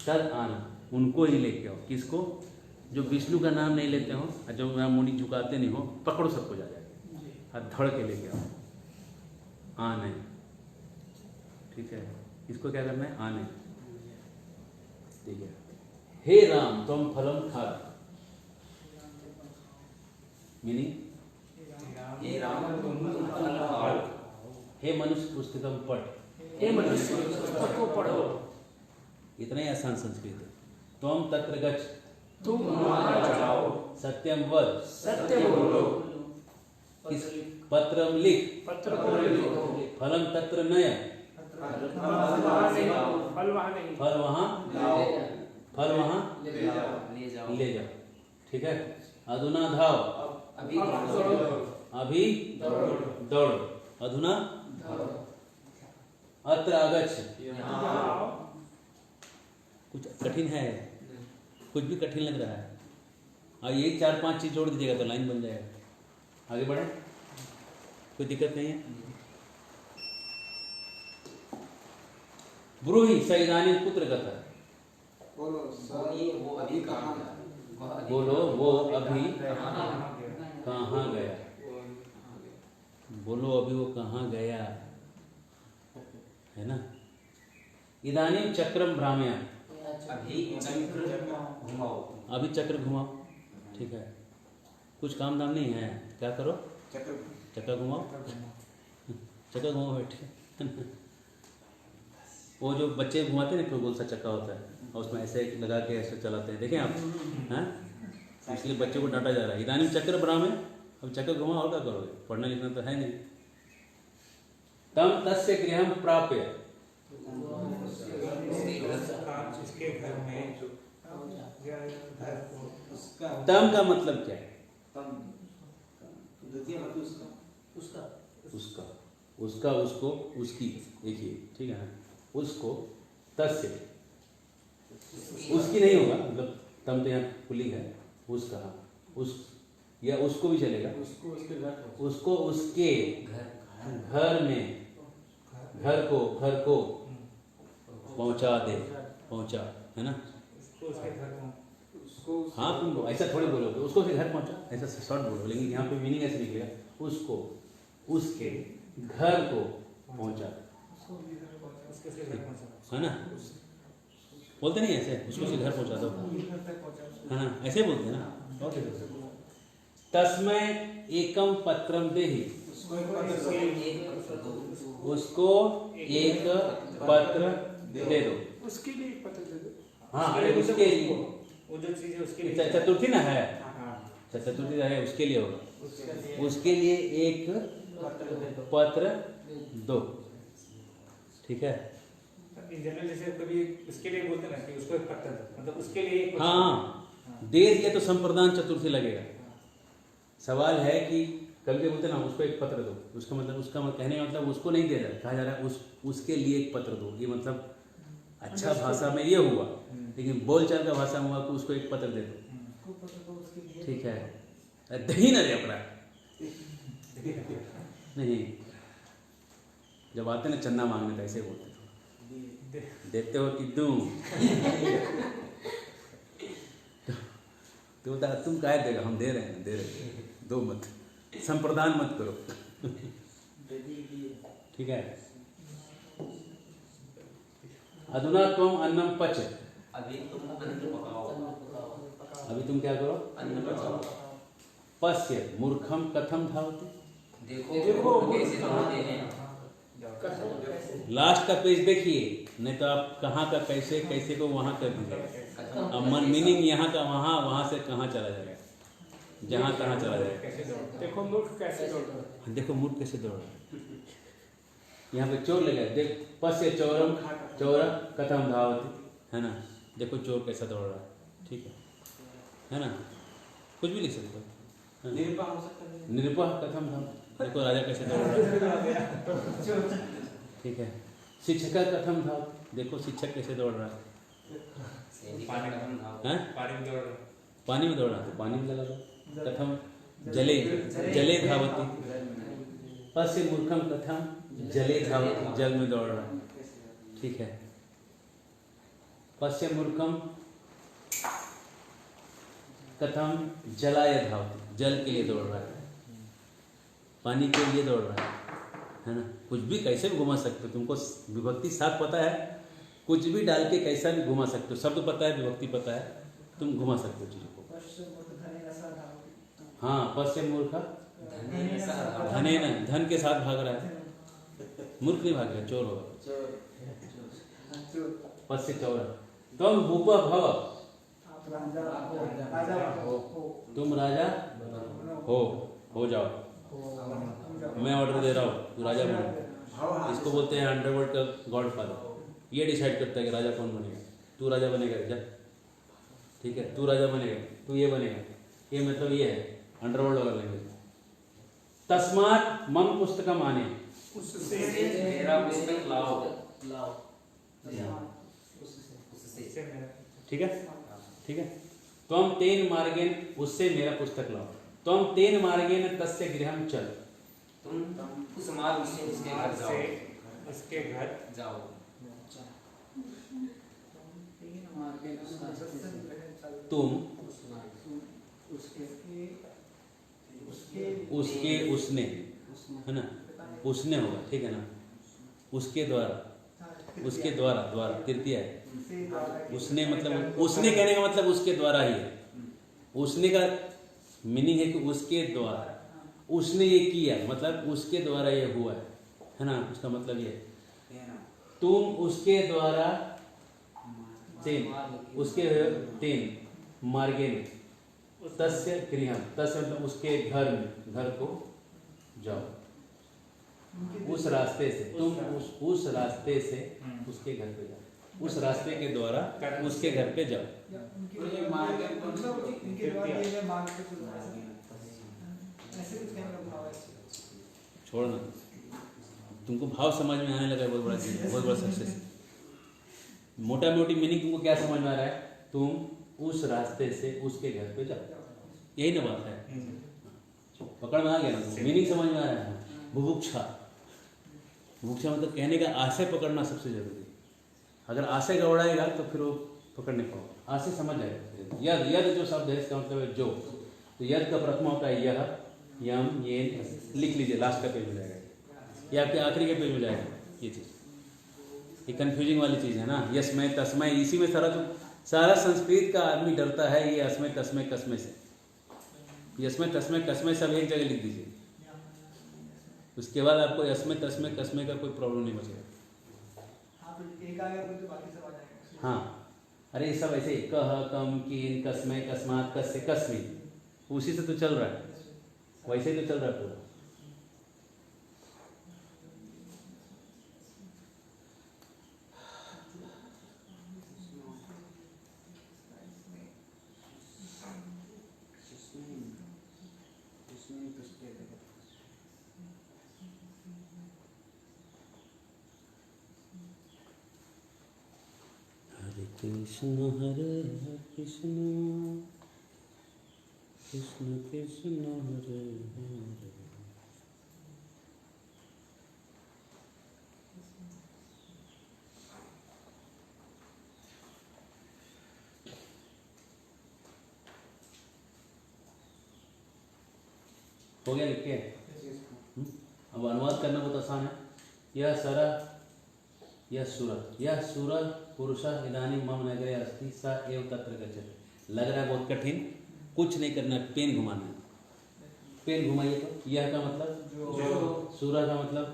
S1: तद आनंद उनको ही लेके आओ, किसको, जो विष्णु का नाम नहीं लेते हो और जो मुनि झुकाते नहीं हो, पकड़ो सबको जा जाके हाथ धड़ के लेके आओ, आने, ठीक है, इसको क्या करना है, आने, ठीक है। हे राम तुम फलम खा, मीनिंग हे मनुष्य पुस्तकम पढ़,
S2: हे मनुष्य पुस्तक को पढ़ो,
S1: इतना ही आसान संस्कृत है। तुम तत्र गच्छ,
S2: तुम वहां जाओ,
S1: सत्यम वद,
S2: सत्य बोलो,
S1: इस पत्रम लिख,
S2: पत्र को लिखो,
S1: फलम तत्र नय,
S2: फल वहां नहीं,
S1: फल वहां ले जाओ, ठीक है। अधुना धाव, अभी दौड़ो, अधुना अत्र आगच्छ, कुछ कठिन है, कुछ भी कठिन लग रहा है, और ये 4-5 चीज जोड़ दीजिएगा तो लाइन बन जाएगा। आगे बढ़े, कोई दिक्कत नहीं है। ब्रूहि स इदानीं कुत्र गतः,
S3: बोलो वो अभी कहाँ
S1: बोलो वो अभी कहाँ गया। बोलो अभी वो कहाँ गया, है ना। इदानीं चक्रम भ्रामया,
S3: अभी चक्र घुमाओ।
S1: अभी चक्र घुमाओ। ठीक है, कुछ काम दाम नहीं है, क्या करो, चक्कर घुमाओ, चक्कर घुमाओ बैठे। वो जो बच्चे घुमाते हैं ना, गोल सा चक्का होता है और उसमें ऐसे लगा के ऐसे चलाते हैं, देखें आप, हैं। इसलिए बच्चों को डांटा जा रहा है। इदानीं चक्र भ्रामया, अब चक्कर घुमाओ और क्या करोगे, पढ़ना लिखना तो है नहीं। तम तस्य गृहं प्राप्य,
S2: इसके घर में
S1: तम का मतलब क्या है, उसका, उसका, उसको, उसकी, देखिए ठीक है ना, उसको, तस्य, उसकी नहीं होगा, मतलब तम तो यहाँ पुल्लिंग है, उसका, उस या उसको भी चलेगा,
S3: उसको उसके घर पर।
S1: उसको उसके घर में, घर को पहुंचा दे, पहुंचा, है ना।
S2: उसको उसके घर में,
S3: उसको
S1: हाँ तुम ऐसा थोड़ी बोलोगे, उसको उसके घर पहुंचा, ऐसा शॉर्ट बोलो, लेकिन यहाँ पे मीनिंग ऐसे निकलेगा, उसको उसके घर को पहुंचा,
S2: उसके उसके घर पहुंचा,
S1: है ना। बोलते नहीं ऐसे, उसको उसके घर पहुंचा दो, है ना, ऐसे बोलते हैं ना। और कैसे? तस्मै एकम पत्रम देहि, उसको एक पत्र दे दो।
S2: उसके लिए एक पत्र दे दो।
S1: हाँ, अरे उसके लिए,
S2: वो जो चीज है उसके लिए,
S1: चतुर्थी ना है,
S2: हाँ,
S1: चतुर्थी है, उसके लिए होगा,
S2: उसके
S1: उसके लिए एक पत्र दो। ठीक है,
S2: इन जनरल जैसे कभी उसके लिए बोलते ना कि उसको एक पत्र दो, मतलब उसके लिए एक पत्र।
S1: हाँ, दे दिया तो संप्रदान चतुर्थी लगेगा। सवाल है कि कभी बोलते ना उसको एक पत्र दो, उसका मतलब, उसका कहने का मतलब उसको नहीं दे रहा, कहा जा रहा है उसके लिए एक पत्र दो। ये मतलब अच्छा भाषा में ये हुआ, लेकिन बोलचाल का भाषा में हुआ कि उसको एक पत्र दे दो। ठीक है, दही न दे अपना, नहीं, जब आते ना चंदा मांगने तो ऐसे बोलते थे, देते हो कि दूं। तो बता तुम क्या देगा, हम दे रहे हैं, दो मत, संप्रदान मत करो। ठीक है। अधुना तुम अन्नम पच,
S3: अभी तुम अन्न पकाओ।
S1: अभी तुम क्या करो,
S3: अन्न पकाओ।
S1: पश्य मूर्खम कथम धावति,
S3: देखो कैसे दौड़ते हैं।
S1: लास्ट का पेज देखिए, नहीं तो आप कहाँ का कैसे, कैसे को वहाँ कर दीजिए। अब मन मीनिंग यहाँ का वहाँ, वहाँ से कहाँ चला जाएगा, जहाँ कहाँ चला जाएगा।
S2: कैसे दौड़, देखो मूर्ख कैसे दौड़ रहा है।
S1: देखो मूर्ख कैसे दौड़ रहा है। यहाँ पे चोर लगा, देख पश्य चौरम, चौर कथम धावति, है ना, देखो चोर कैसा दौड़ रहा है। ठीक है ना, कुछ भी लिख सकते हो।
S3: निर्भय हो सकता है।
S1: निरुपा कथम धावति, देखो राजा कैसे दौड़ रहा है। ठीक है। शिक्षक कथम धावति, देखो शिक्षक कैसे दौड़ रहा है।
S2: पानी में,
S1: हैं?
S2: पानी में दौड़ रहा है।
S1: पानी में दौड़ रहा है तो पानी में लगा दो। कथम जले, जले धावति, पश्य मूर्खम कथम जले धावति, जल में दौड़ रहा है। ठीक है। पश्य मूर्खम कथम जलाय धावति, जल के लिए दौड़ रहा है, पानी के लिए दौड़ रहा है ना। कुछ भी कैसे भी घुमा सकते हो, तुमको विभक्ति साथ पता है, कुछ भी डाल के कैसा भी घुमा सकते हो, शब्द पता है, विभक्ति पता है, तुम घुमा सकते हो चीजों को। हाँ, पश्य मूर्ख धने न, धन के साथ भाग रहा है, मूर्ख नहीं भाग रहा है, चोर होगा। पश्य चौर, तुम भूप भव, तुम राजा हो जाओ, मैं ऑर्डर दे रहा हूँ, तू राजा बनो। इसको बोलते हैं अंडरवर्ल्ड का गॉडफादर। ये डिसाइड करता है कि राजा कौन बनेगा, तू राजा बनेगा जा, ठीक है, तू राजा बनेगा, तू ये बनेगा, ये मतलब ये है अंडरवर्ल्ड वाला लैंग्वेज। तस्मात् मम पुस्तकम आने,
S2: उससे
S3: मेरा पुस्तक लाओ।
S2: उससे मेरा,
S1: ठीक है, ठीक है। त्वम तेन मार्गेन, उससे मेरा पुस्तक लाओ। त्वम तेन मार्गेन तस्य गृहं चल,
S3: तुम उस मार्ग से उसके घर जाओ।
S2: से उसके घर
S3: जाओ।
S1: तुम
S3: उसके
S1: उसके उसने है ना, उसने होगा, ठीक है ना, उसके द्वारा, उसके द्वारा, द्वारा तृतीया है। उसने मतलब, उसने कहने का मतलब उसके द्वारा ही है। उसने का मीनिंग है कि उसके द्वारा, उसने ये किया मतलब उसके द्वारा ये हुआ है ना, उसका मतलब ये है। तुम उसके द्वारा तेन, उसके तेन मार्गे में, तस्य गृहम, तस्य मतलब उसके घर में, घर को जाओ, उस रास्ते से, तुम उस रास्ते से उसके घर पे जाओ, उस रास्ते के द्वारा उसके घर पे जाओ। छोड़ना, तुमको भाव समझ में आने लगा, बहुत बड़ा चीज, बहुत बड़ा सक्सेस। मोटा मोटी मीनिंग तुमको क्या समझ में आ रहा है? तुम उस रास्ते से उसके घर पे जाओ, यही ना बात है। पकड़ में आ गया ना, मीनिंग समझ में आ रहा है। बुभुक्षा, बुभुक्षा मतलब कहने का आशय पकड़ना सबसे जरूरी है। अगर आशय गड़बड़ाएगा तो फिर वो पकड़ नहीं पाओगे। आशय समझ जाएगा। यद, यद जो शब्द है इसका मतलब है जो, तो यद का प्रथम होता है यह, यम, ये, लिख लीजिए, लास्ट का पेज में जाएगा, ये आपके आखिरी के पेज में जाएगा। ये चीज़, ये कंफ्यूजिंग वाली चीज़ है ना, यस्मय तस्मय, इसी में सारा संस्कृत का आदमी डरता है, ये अस्मय तस्मय कसमय से। यस्मय तस्मय कसमय सब एक जगह लिख दीजिए, उसके बाद आपको यस्मय तस्मय कसमय का कोई प्रॉब्लम नहीं बचेगा। हाँ, अरे ये सब ऐसे कह, कम, किन, कसमय, कस्मात, कस्य, कस्मी, उसी से तो चल रहा है, वैसे ही तो चल रहा है पूरा। हरे कृष्ण कृष्ण कृष्ण हरे हरे। हो गया, लिख के? अब अनुवाद करना बहुत आसान है। यह सरा, यह सूरज, यह सूरज पुरुषा इदानी मम नगरे अस्ति सा एव तत्र गच्छति। लग रहा है बहुत कठिन, कुछ नहीं करना है, पेन घुमाना है। पेन घुमाइए तो यह का मतलब सूरज का मतलब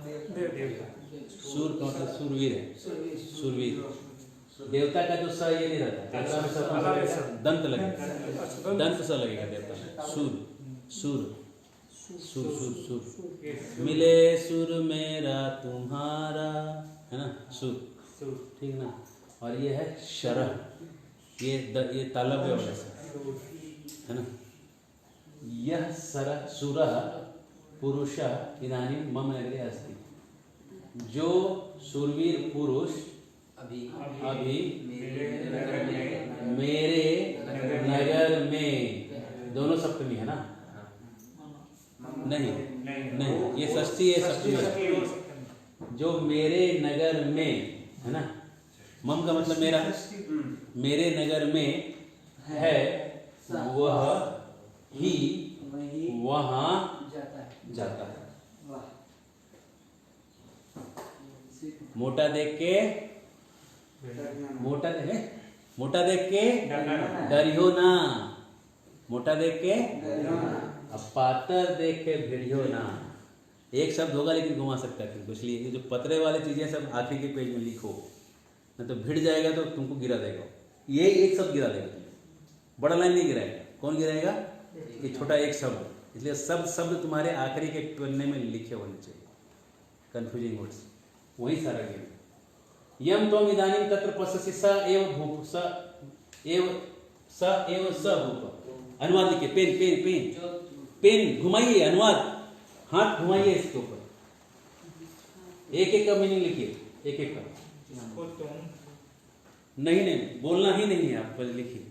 S1: सूर का मतलब सूरवीर है, सूरवीर। देवता का जो स ये नहीं रहता, देवता में सब दंत लगेगा, दंत सा लगेगा देवता में। सूर, सूर, सुर, सुर, सुर, मिले सुर मेरा तुम्हारा, है ना, सुर, ठीक ना। और ये है शरह, ये तालव्य वाला है ना। यह सरह सूरह पुरुषः इदानीं मम नगरे अस्ति, जो सूरवीर पुरुष अभी मेरे नगर में, दोनों सप्तमी है ना, नहीं नहीं, ये षष्ठी, ये सप्तमी है। जो मेरे नगर में, है ना, मम का मतलब मेरा, मेरे नगर में है, वह ही वहाँ जाता है। मोटा देख के, मोटा देख के डरियो ना, मोटा देख के, अब पातर देख के भिड़ियो ना। एक शब्द होगा लेकिन घुमा सकता है तुमको, इसलिए ये जो पतरे वाली चीजें सब आखिरी के पेज में लिखो, नहीं तो भिड़ जाएगा तो तुमको गिरा देगा। ये एक शब्द गिरा देगा तुम्हें, बड़ा लाइन नहीं गिराएगा। कौन गिराएगा? ये छोटा एक शब्द। इसलिए सब शब्द तुम्हारे आखिरी के पन्ने में लिखे होने चाहिए, कंफ्यूजिंग वर्ड्स, वही सारा गेम। यम त्वम इदानीं तत्र पश्यसि स एव भूप, स एव स भूप। अनुवाद लिखिए, पेन पेन पेन पेन घुमाइए, अनुवाद, हाथ घुमाइए इसके ऊपर, एक एक का मीनिंग लिखिए, एक एक का। नहीं नहीं, बोलना ही नहीं है, आप बस लिखिए।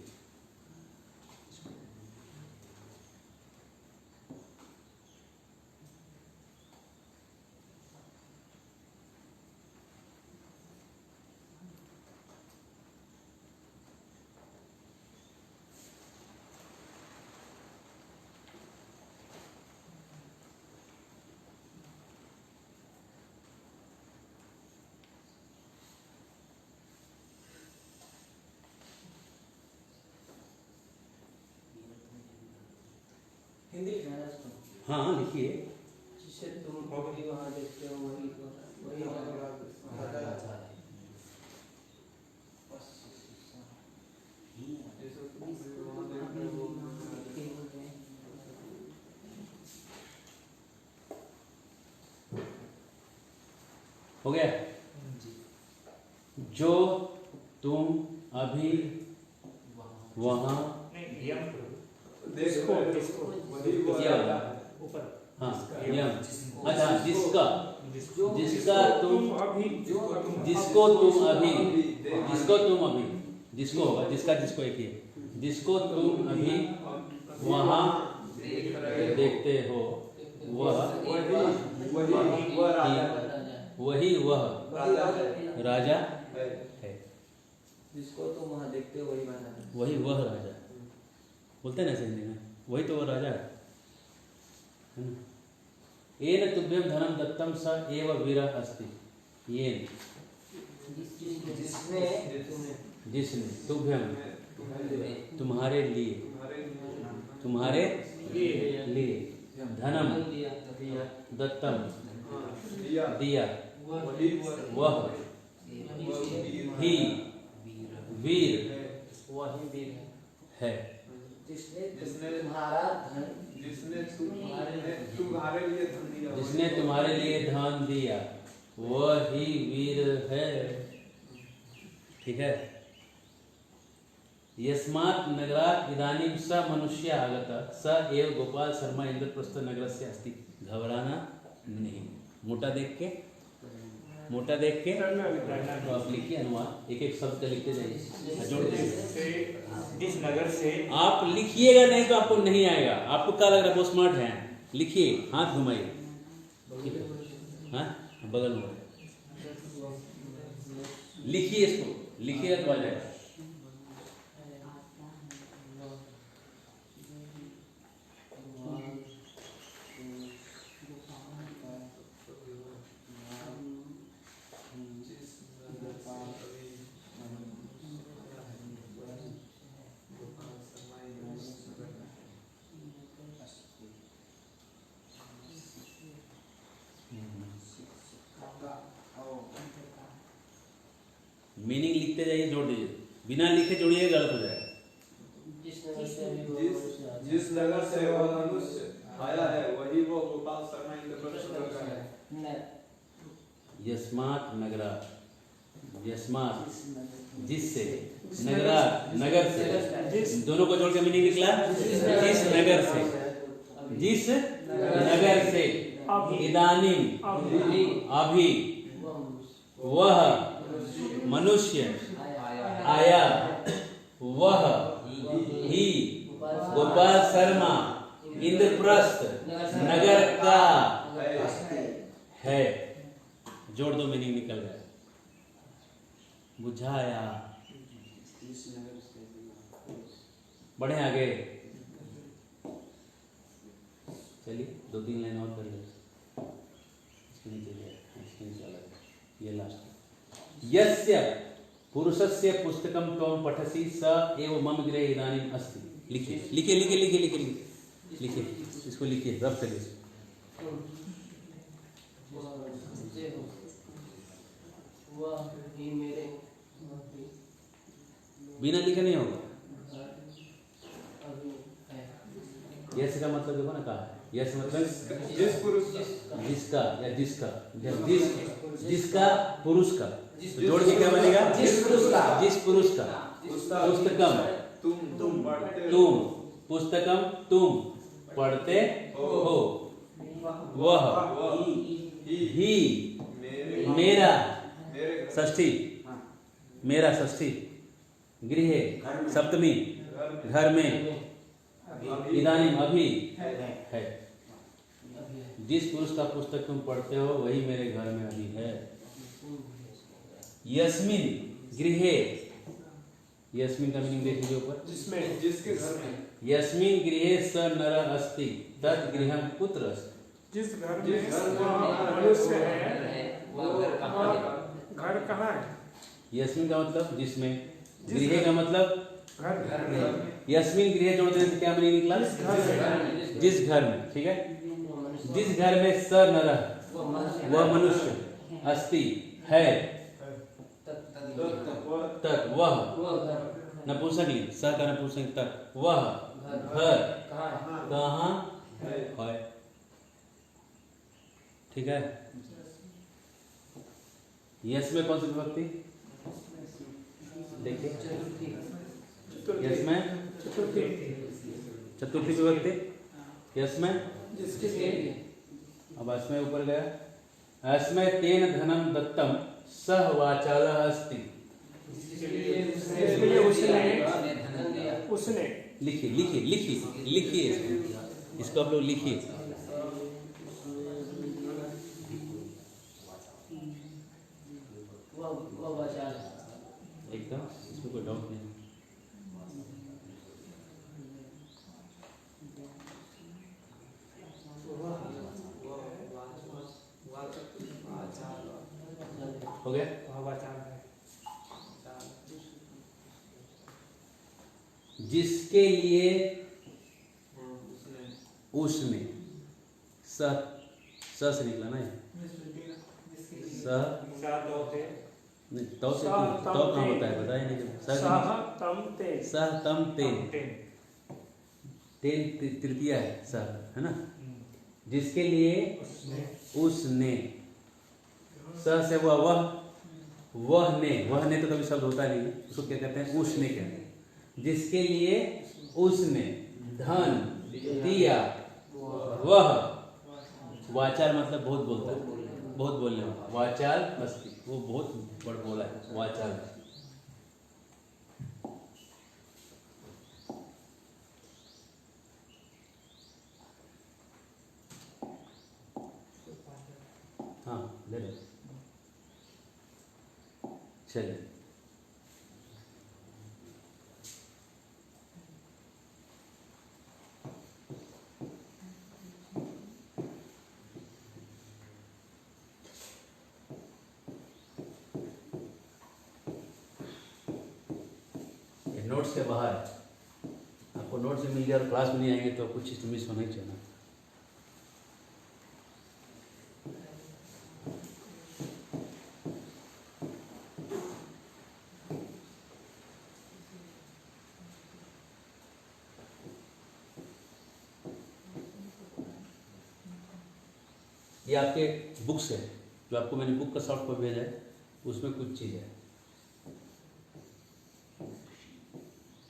S1: हाँ लिखिए।
S3: जिससे तुम भी वहाँ देखते हो वही राजा है।
S1: हो गया। जो तुम अभी वहाँ
S2: नहीं यम करो।
S4: देखो
S2: जिसको
S4: वही वो
S1: क्या?
S4: राजा है।
S2: ऊपर
S1: हाँ
S2: यम।
S1: यम। अच्छा जिसका
S2: जिसको
S1: जिसका तुम
S2: अभी
S1: जिसको तुम अभी जिसको तुम अभी जिसको होगा जिसका जिसको एक ही है। जिसको तुम अभी वहाँ देखते हो वह
S4: वही वह राजा है।
S1: वही वह राजा
S4: है।
S1: है।
S3: जिसको तुम वहाँ देखते हो वही राजा है।
S1: वही वह राजा बोलते हैं ना हिंदी में, वही तो वह राजा है ना? येन तुभ्यं धनम दत्तम स एव वीरः अस्ति। येन
S3: जिसने
S1: जिसने तुभ्यं तुम्हारे लिए तुम्हारे लिए धनम दत्तम दिया वह ही वीर
S3: वही वीर
S1: है।
S3: जिसने तुम्हारा धन
S4: जिसने तुम्हारे लिए धन दिया
S1: जिसने तुम्हारे लिए धन दिया वह ही वीर है। ठीक है। यस्मात् नगरात् इदानीं स मनुष्य आगतः स एव गोपाल शर्मा इंद्रप्रस्थ नगरस्य अस्ति। घबराना नहीं। मोटा देख के तो आप लिखिए अनुवाद, एक एक शब्द लिखते जाइए, जोड़ दीजिए।
S2: जिस नगर से
S1: आप लिखिएगा नहीं तो आपको नहीं आएगा। आपको क्या लग रहा है बहुत स्मार्ट है? लिखिए, हाथ घुमाइए, हाँ बगल में लिखिए, इसको लिखिएगा तो आ जाएगा। मीनिंग लिखते जाइए, जोड़ दीजिए। बिना लिखे जोड़िए गलत हो जाएगा।
S4: जिस नगर से वह मनुष्य आया है वही वो गोपाल शर्मा इंद्रप्रस्थ है।
S1: यस्मात् नगरा, यस्मात् जिससे, नगरा नगर से, दोनों को जोड़ के मीनिंग निकला। जिस नगर से, जिस नगर से इदानीम अभी वह मनुष्य आया वह ही गोपाल शर्मा इंद्रप्रस्थ नगर का है। जोड़ दो, मीनिंग निकल गया। बुझाया। बढ़े आगे, चलिए 2-3 लाइन और कर ले। इसके नीचे ये लास्ट। यस्य पुरुषस्य पुस्तकं त्वं पठसि स एव मम गृहे इदानीम् अस्ति। लिखिए लिखिए लिखिए लिखिए लिखिए लिखिए लिखिए, इसको लिखिए, रब करिए। बिना लिखे नहीं होगा। यस का मतलब देखो ना, कहा है यस मतलब
S4: जिस पुरुष
S1: जिसका या जिसका, जिसका पुरुष का, तो जोड़ के क्या बनेगा? जिस पुरुष का पुस्तकम
S4: तुम पढ़ते
S1: तुम पुस्तकम तुम पढ़ते हो वह ही मेरा षष्ठी, मेरा षष्ठी गृह सप्तमी घर में इदानीम अभी है। जिस पुरुष का पुस्तक तुम पढ़ते हो वही मेरे घर में अभी है। यस्मिन गृहे, यस्मिन का मीनिंग देख लीजिए ऊपर।
S4: जिसमें, जिसके घर में।
S1: यस्मिन गृहे स नर अस्ति तत् गृहं कुत्र अस्ति।
S5: जिस घर में मनुष्य है घर कहाँ है?
S1: यस्मिन का मतलब जिसमें, गृह का मतलब
S5: घर।
S1: यस्मिन गृह जोड़ देने से क्या मीनिंग निकला? जिस घर में। ठीक है। जिस घर में स नरः वह मनुष्य अस्ति है तत् वह नपुंसकलिंग स का नपुंसक तत् वह घर कहाँ है। ठीक है। यस में कौन सी विभक्ति देखिए, यस में चतुर्थी विभक्ति, यस में अब अस्मै ऊपर गया, अस्मै तेन धनम दत्तम सह वाचालः अस्ति।
S5: उसने
S1: लिखिए लिखिए लिखिए लिखिए इसको आप लोग लिखिए। एकदम इसमें कोई डाउट नहीं। हो गया। जिसके लिए उसने स से निकला ना ये स नहीं तो से तो कहाँ होता है बताइए नहीं। सह तम तेन तेन तृतीया है सह है ना। जिसके लिए उसने स से वह ने तो कभी शब्द होता नहीं है, उसको क्या कहते हैं उसने कहते हैं। जिसके लिए उसने धन दिया वह वाचाल मतलब बहुत बोलता है, बहुत बोलने वाला वाचाल मस्ती, वो बहुत बड़ बोला है वाचाल। हाँ ले लो चलिए। नोट्स के बाहर आपको नोट्स मिल गया और क्लास में नहीं आएंगे तो कुछ चीज़ मिस होना ही चाहिए। ये आपके बुक्स है जो आपको मैंने बुक का सॉफ्ट कॉपी भेजा है, उसमें कुछ चीज़ है।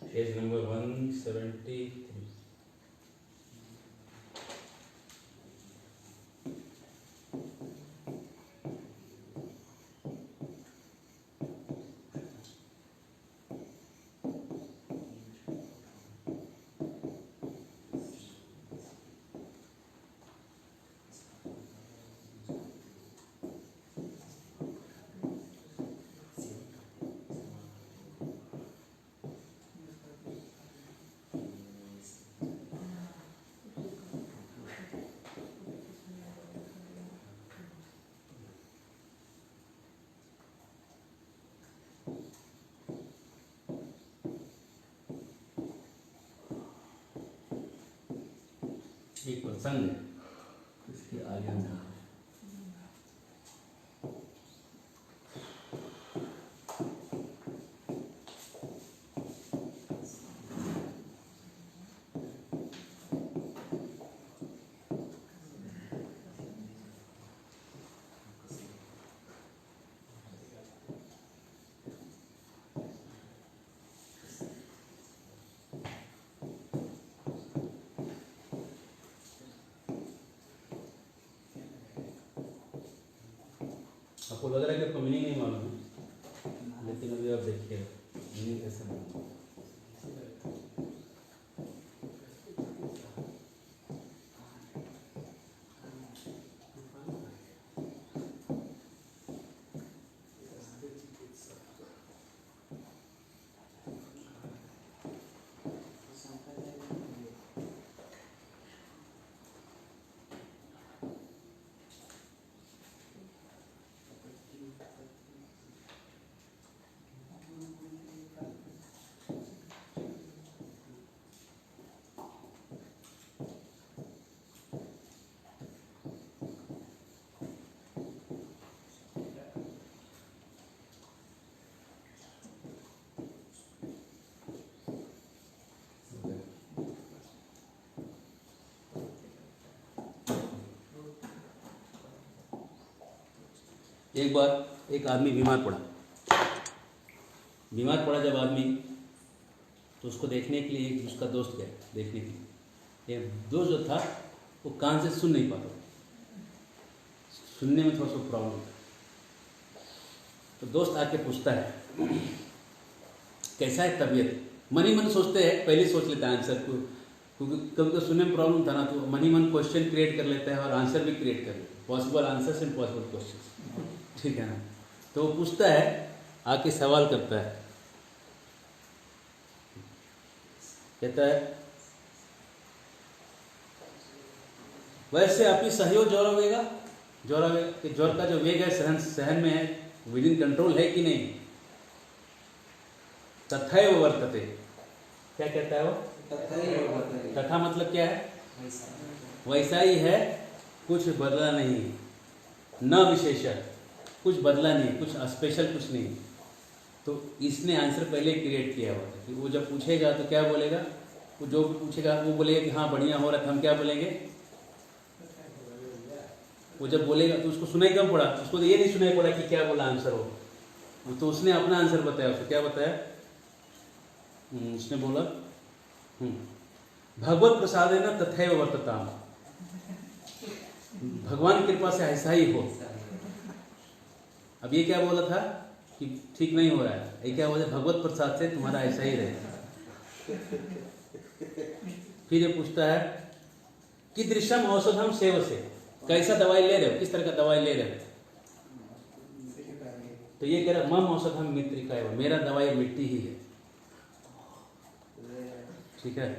S1: Page number 173। एक प्रसंग है इसके आगे हम आपको लग रहा है कि आपको मीनिंग नहीं मालूम है, लेकिन अभी आप देखिए मीनिंग कैसे मालूम। एक बार एक आदमी बीमार पड़ा जब आदमी, तो उसको देखने के लिए एक उसका दोस्त गया देखने के लिए। ये दोस्त जो था वो कान से सुन नहीं पाता, सुनने में थोड़ा सा प्रॉब्लम था। तो दोस्त आके पूछता है कैसा है तबीयत। मन ही मन सोचते हैं, पहले सोच लेता है आंसर को, क्योंकि कभी तो सुनने में प्रॉब्लम था ना, तो मन ही मन क्वेश्चन क्रिएट कर लेता है और आंसर भी क्रिएट कर लेता है, possible answers and possible question, ठीक है ना। तो वो पूछता है, आके सवाल करता है, कहता है वैसे आपकी सहयोग ज्वर का जो वेग है सहन में है, विद इन कंट्रोल है कि नहीं। तथैव वर्तते, क्या कहता है वो? तथा मतलब क्या है? वैसा ही है, कुछ बदला नहीं, न विशेष, कुछ बदला नहीं, कुछ स्पेशल कुछ नहीं। तो इसने आंसर पहले क्रिएट किया हुआ था कि वो जब पूछेगा तो क्या बोलेगा, वो जो पूछेगा वो बोलेगा कि हाँ बढ़िया हो रहा था, हम क्या बोलेंगे, वो जब बोलेगा तो उसको सुनाई कम पड़ा, उसको तो ये नहीं सुनाई पड़ा कि क्या बोला आंसर हो, तो उसने अपना आंसर बताया। उसको क्या बताया? उसने बोला भगवत प्रसाद है ना तथैव वर्तताम, भगवान की कृपा से ऐसा ही हो। अब ये क्या बोला था कि ठीक नहीं हो रहा है, ये क्या बोला? भगवत प्रसाद से तुम्हारा ऐसा ही रहे। फिर ये पूछता है कि दृश्यम औषधम सेव से, कैसा दवाई ले रहे हो, किस तरह का दवाई ले रहे हो। तो ये कह रहा मम औषधम मित्रिका है, मेरा दवाई मिट्टी ही है, ठीक है।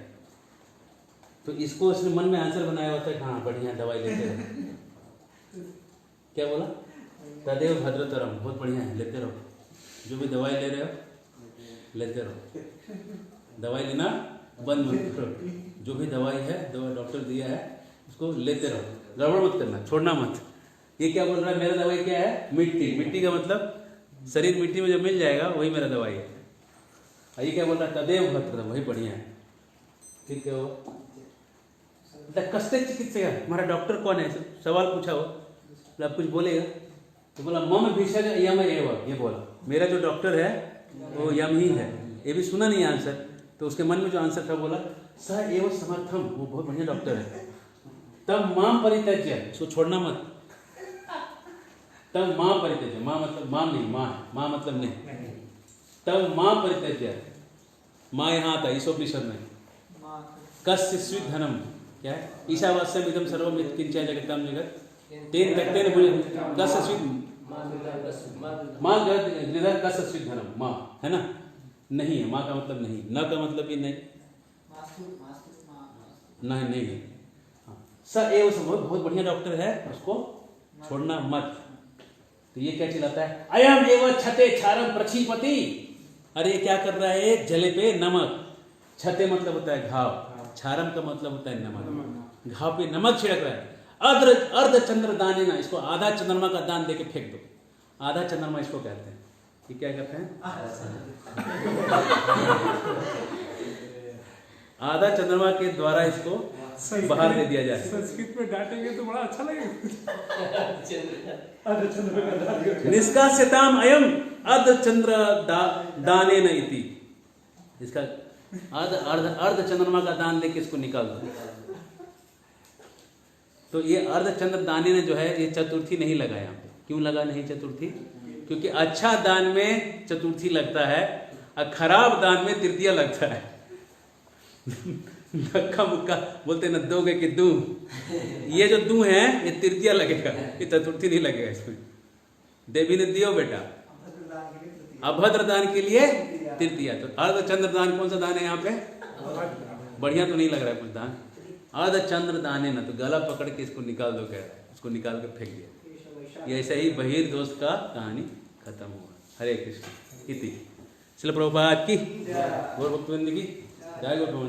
S1: तो इसको उसने मन में आंसर बनाया होता है, हाँ बढ़िया दवाई लेते रहो। क्या बोला? तदेव भद्रतरम, बहुत बढ़िया है, लेते रहो, जो भी दवाई ले रहे हो लेते रहो, दवाई लेना बंद मत करो, जो भी दवाई है, दवा डॉक्टर दिया है उसको लेते रहो, गड़बड़ मत करना, छोड़ना मत। ये क्या बोल रहा है? मेरा दवाई क्या है? मिट्टी। मिट्टी का मतलब शरीर मिट्टी में जो मिल जाएगा वही मेरा दवाई है। ये क्या बोल रहा है? तदेव भद्रतरम, वही बढ़िया है, ठीक है। वो कस्ते चिकित्सक, हमारा डॉक्टर कौन है? सवाल पूछा हो, तो आप कुछ बोलेगा तो बोला मम भिषज यम एव, ये बोला मेरा जो डॉक्टर है वो यम ही है। ये भी सुना नहीं आंसर, तो उसके मन में जो आंसर था बोला स एव समर्थम, वो बहुत बढ़िया डॉक्टर है। तब माम परित्यज्य, इसको छोड़ना मत। तब मां परित्यज्य, मां मतलब मां नहीं, मां मतलब नहीं। तब मां परित्यज्य, मां यहाँ आता ईशोपनिषद में, कस्य स्वित धनम, क्या है? ईशावास्यम इदम सर्वम यत् किंचा जगताम जगत तेन तक्तेन भुज कस्य स्वित मां गृह कस्य स्वित धनम, मां है ना, नहीं है, मां का मतलब नहीं, न का मतलब भी नहीं, नहीं है। स एव सब, बहुत बढ़िया डॉक्टर है, उसको छोड़ना मत। तो ये क्या चिल्लाता है? अयम एव छते क्षारम प्रक्षिपति, अरे क्या कर रहा है? जले पे नमक, छते मतलब होता है घाव, क्षारम का मतलब होता है नमक, घाव पे नमक छिड़क रहा है। अर्ध चंद्र दाने ना, इसको आधा चंद्रमा का दान देके फेंक दो, आधा चंद्रमा इसको कहते हैं। ये क्या कहते हैं? आधा चंद्रमा के द्वारा इसको बाहर दे दिया जाए।
S5: संस्कृत में डांटेंगे तो बड़ा अच्छा लगेगा।
S1: निष्कास्यताम अयम अर्ध चंद्र दानेन इति, इसका अर्ध चंद्रमा का दान लेके इसको निकाल दो। तो ये अर्ध चंद्र दाने ने जो है ये चतुर्थी नहीं लगा यहाँ पे। क्यों लगा नहीं चतुर्थी? क्योंकि अच्छा दान में चतुर्थी लगता है और खराब दान में तृतीया लगता है। धक्का मुक्का बोलते न दोगे कि दू, ये जो दू है ये तृतीया लगेगा, ये चतुर्थी नहीं लगेगा इसमें। देवी ने दियो बेटा, अभद्र दान के लिए तृतीया। तो अर्ध चंद्र दान कौन सा दान है यहाँ पे? बढ़िया तो नहीं लग रहा है कुछ दान। अर्ध चंद्र दान है ना, तो गला पकड़ के इसको निकाल दो, कह रहा है, इसको निकाल के फेंक दिया। ये ऐसे ही बहिर दोस्त का कहानी खत्म हुआ। हरे कृष्ण इति। श्रील प्रभुपाद की, गौर भक्तवृंद की जय, गौर भवन।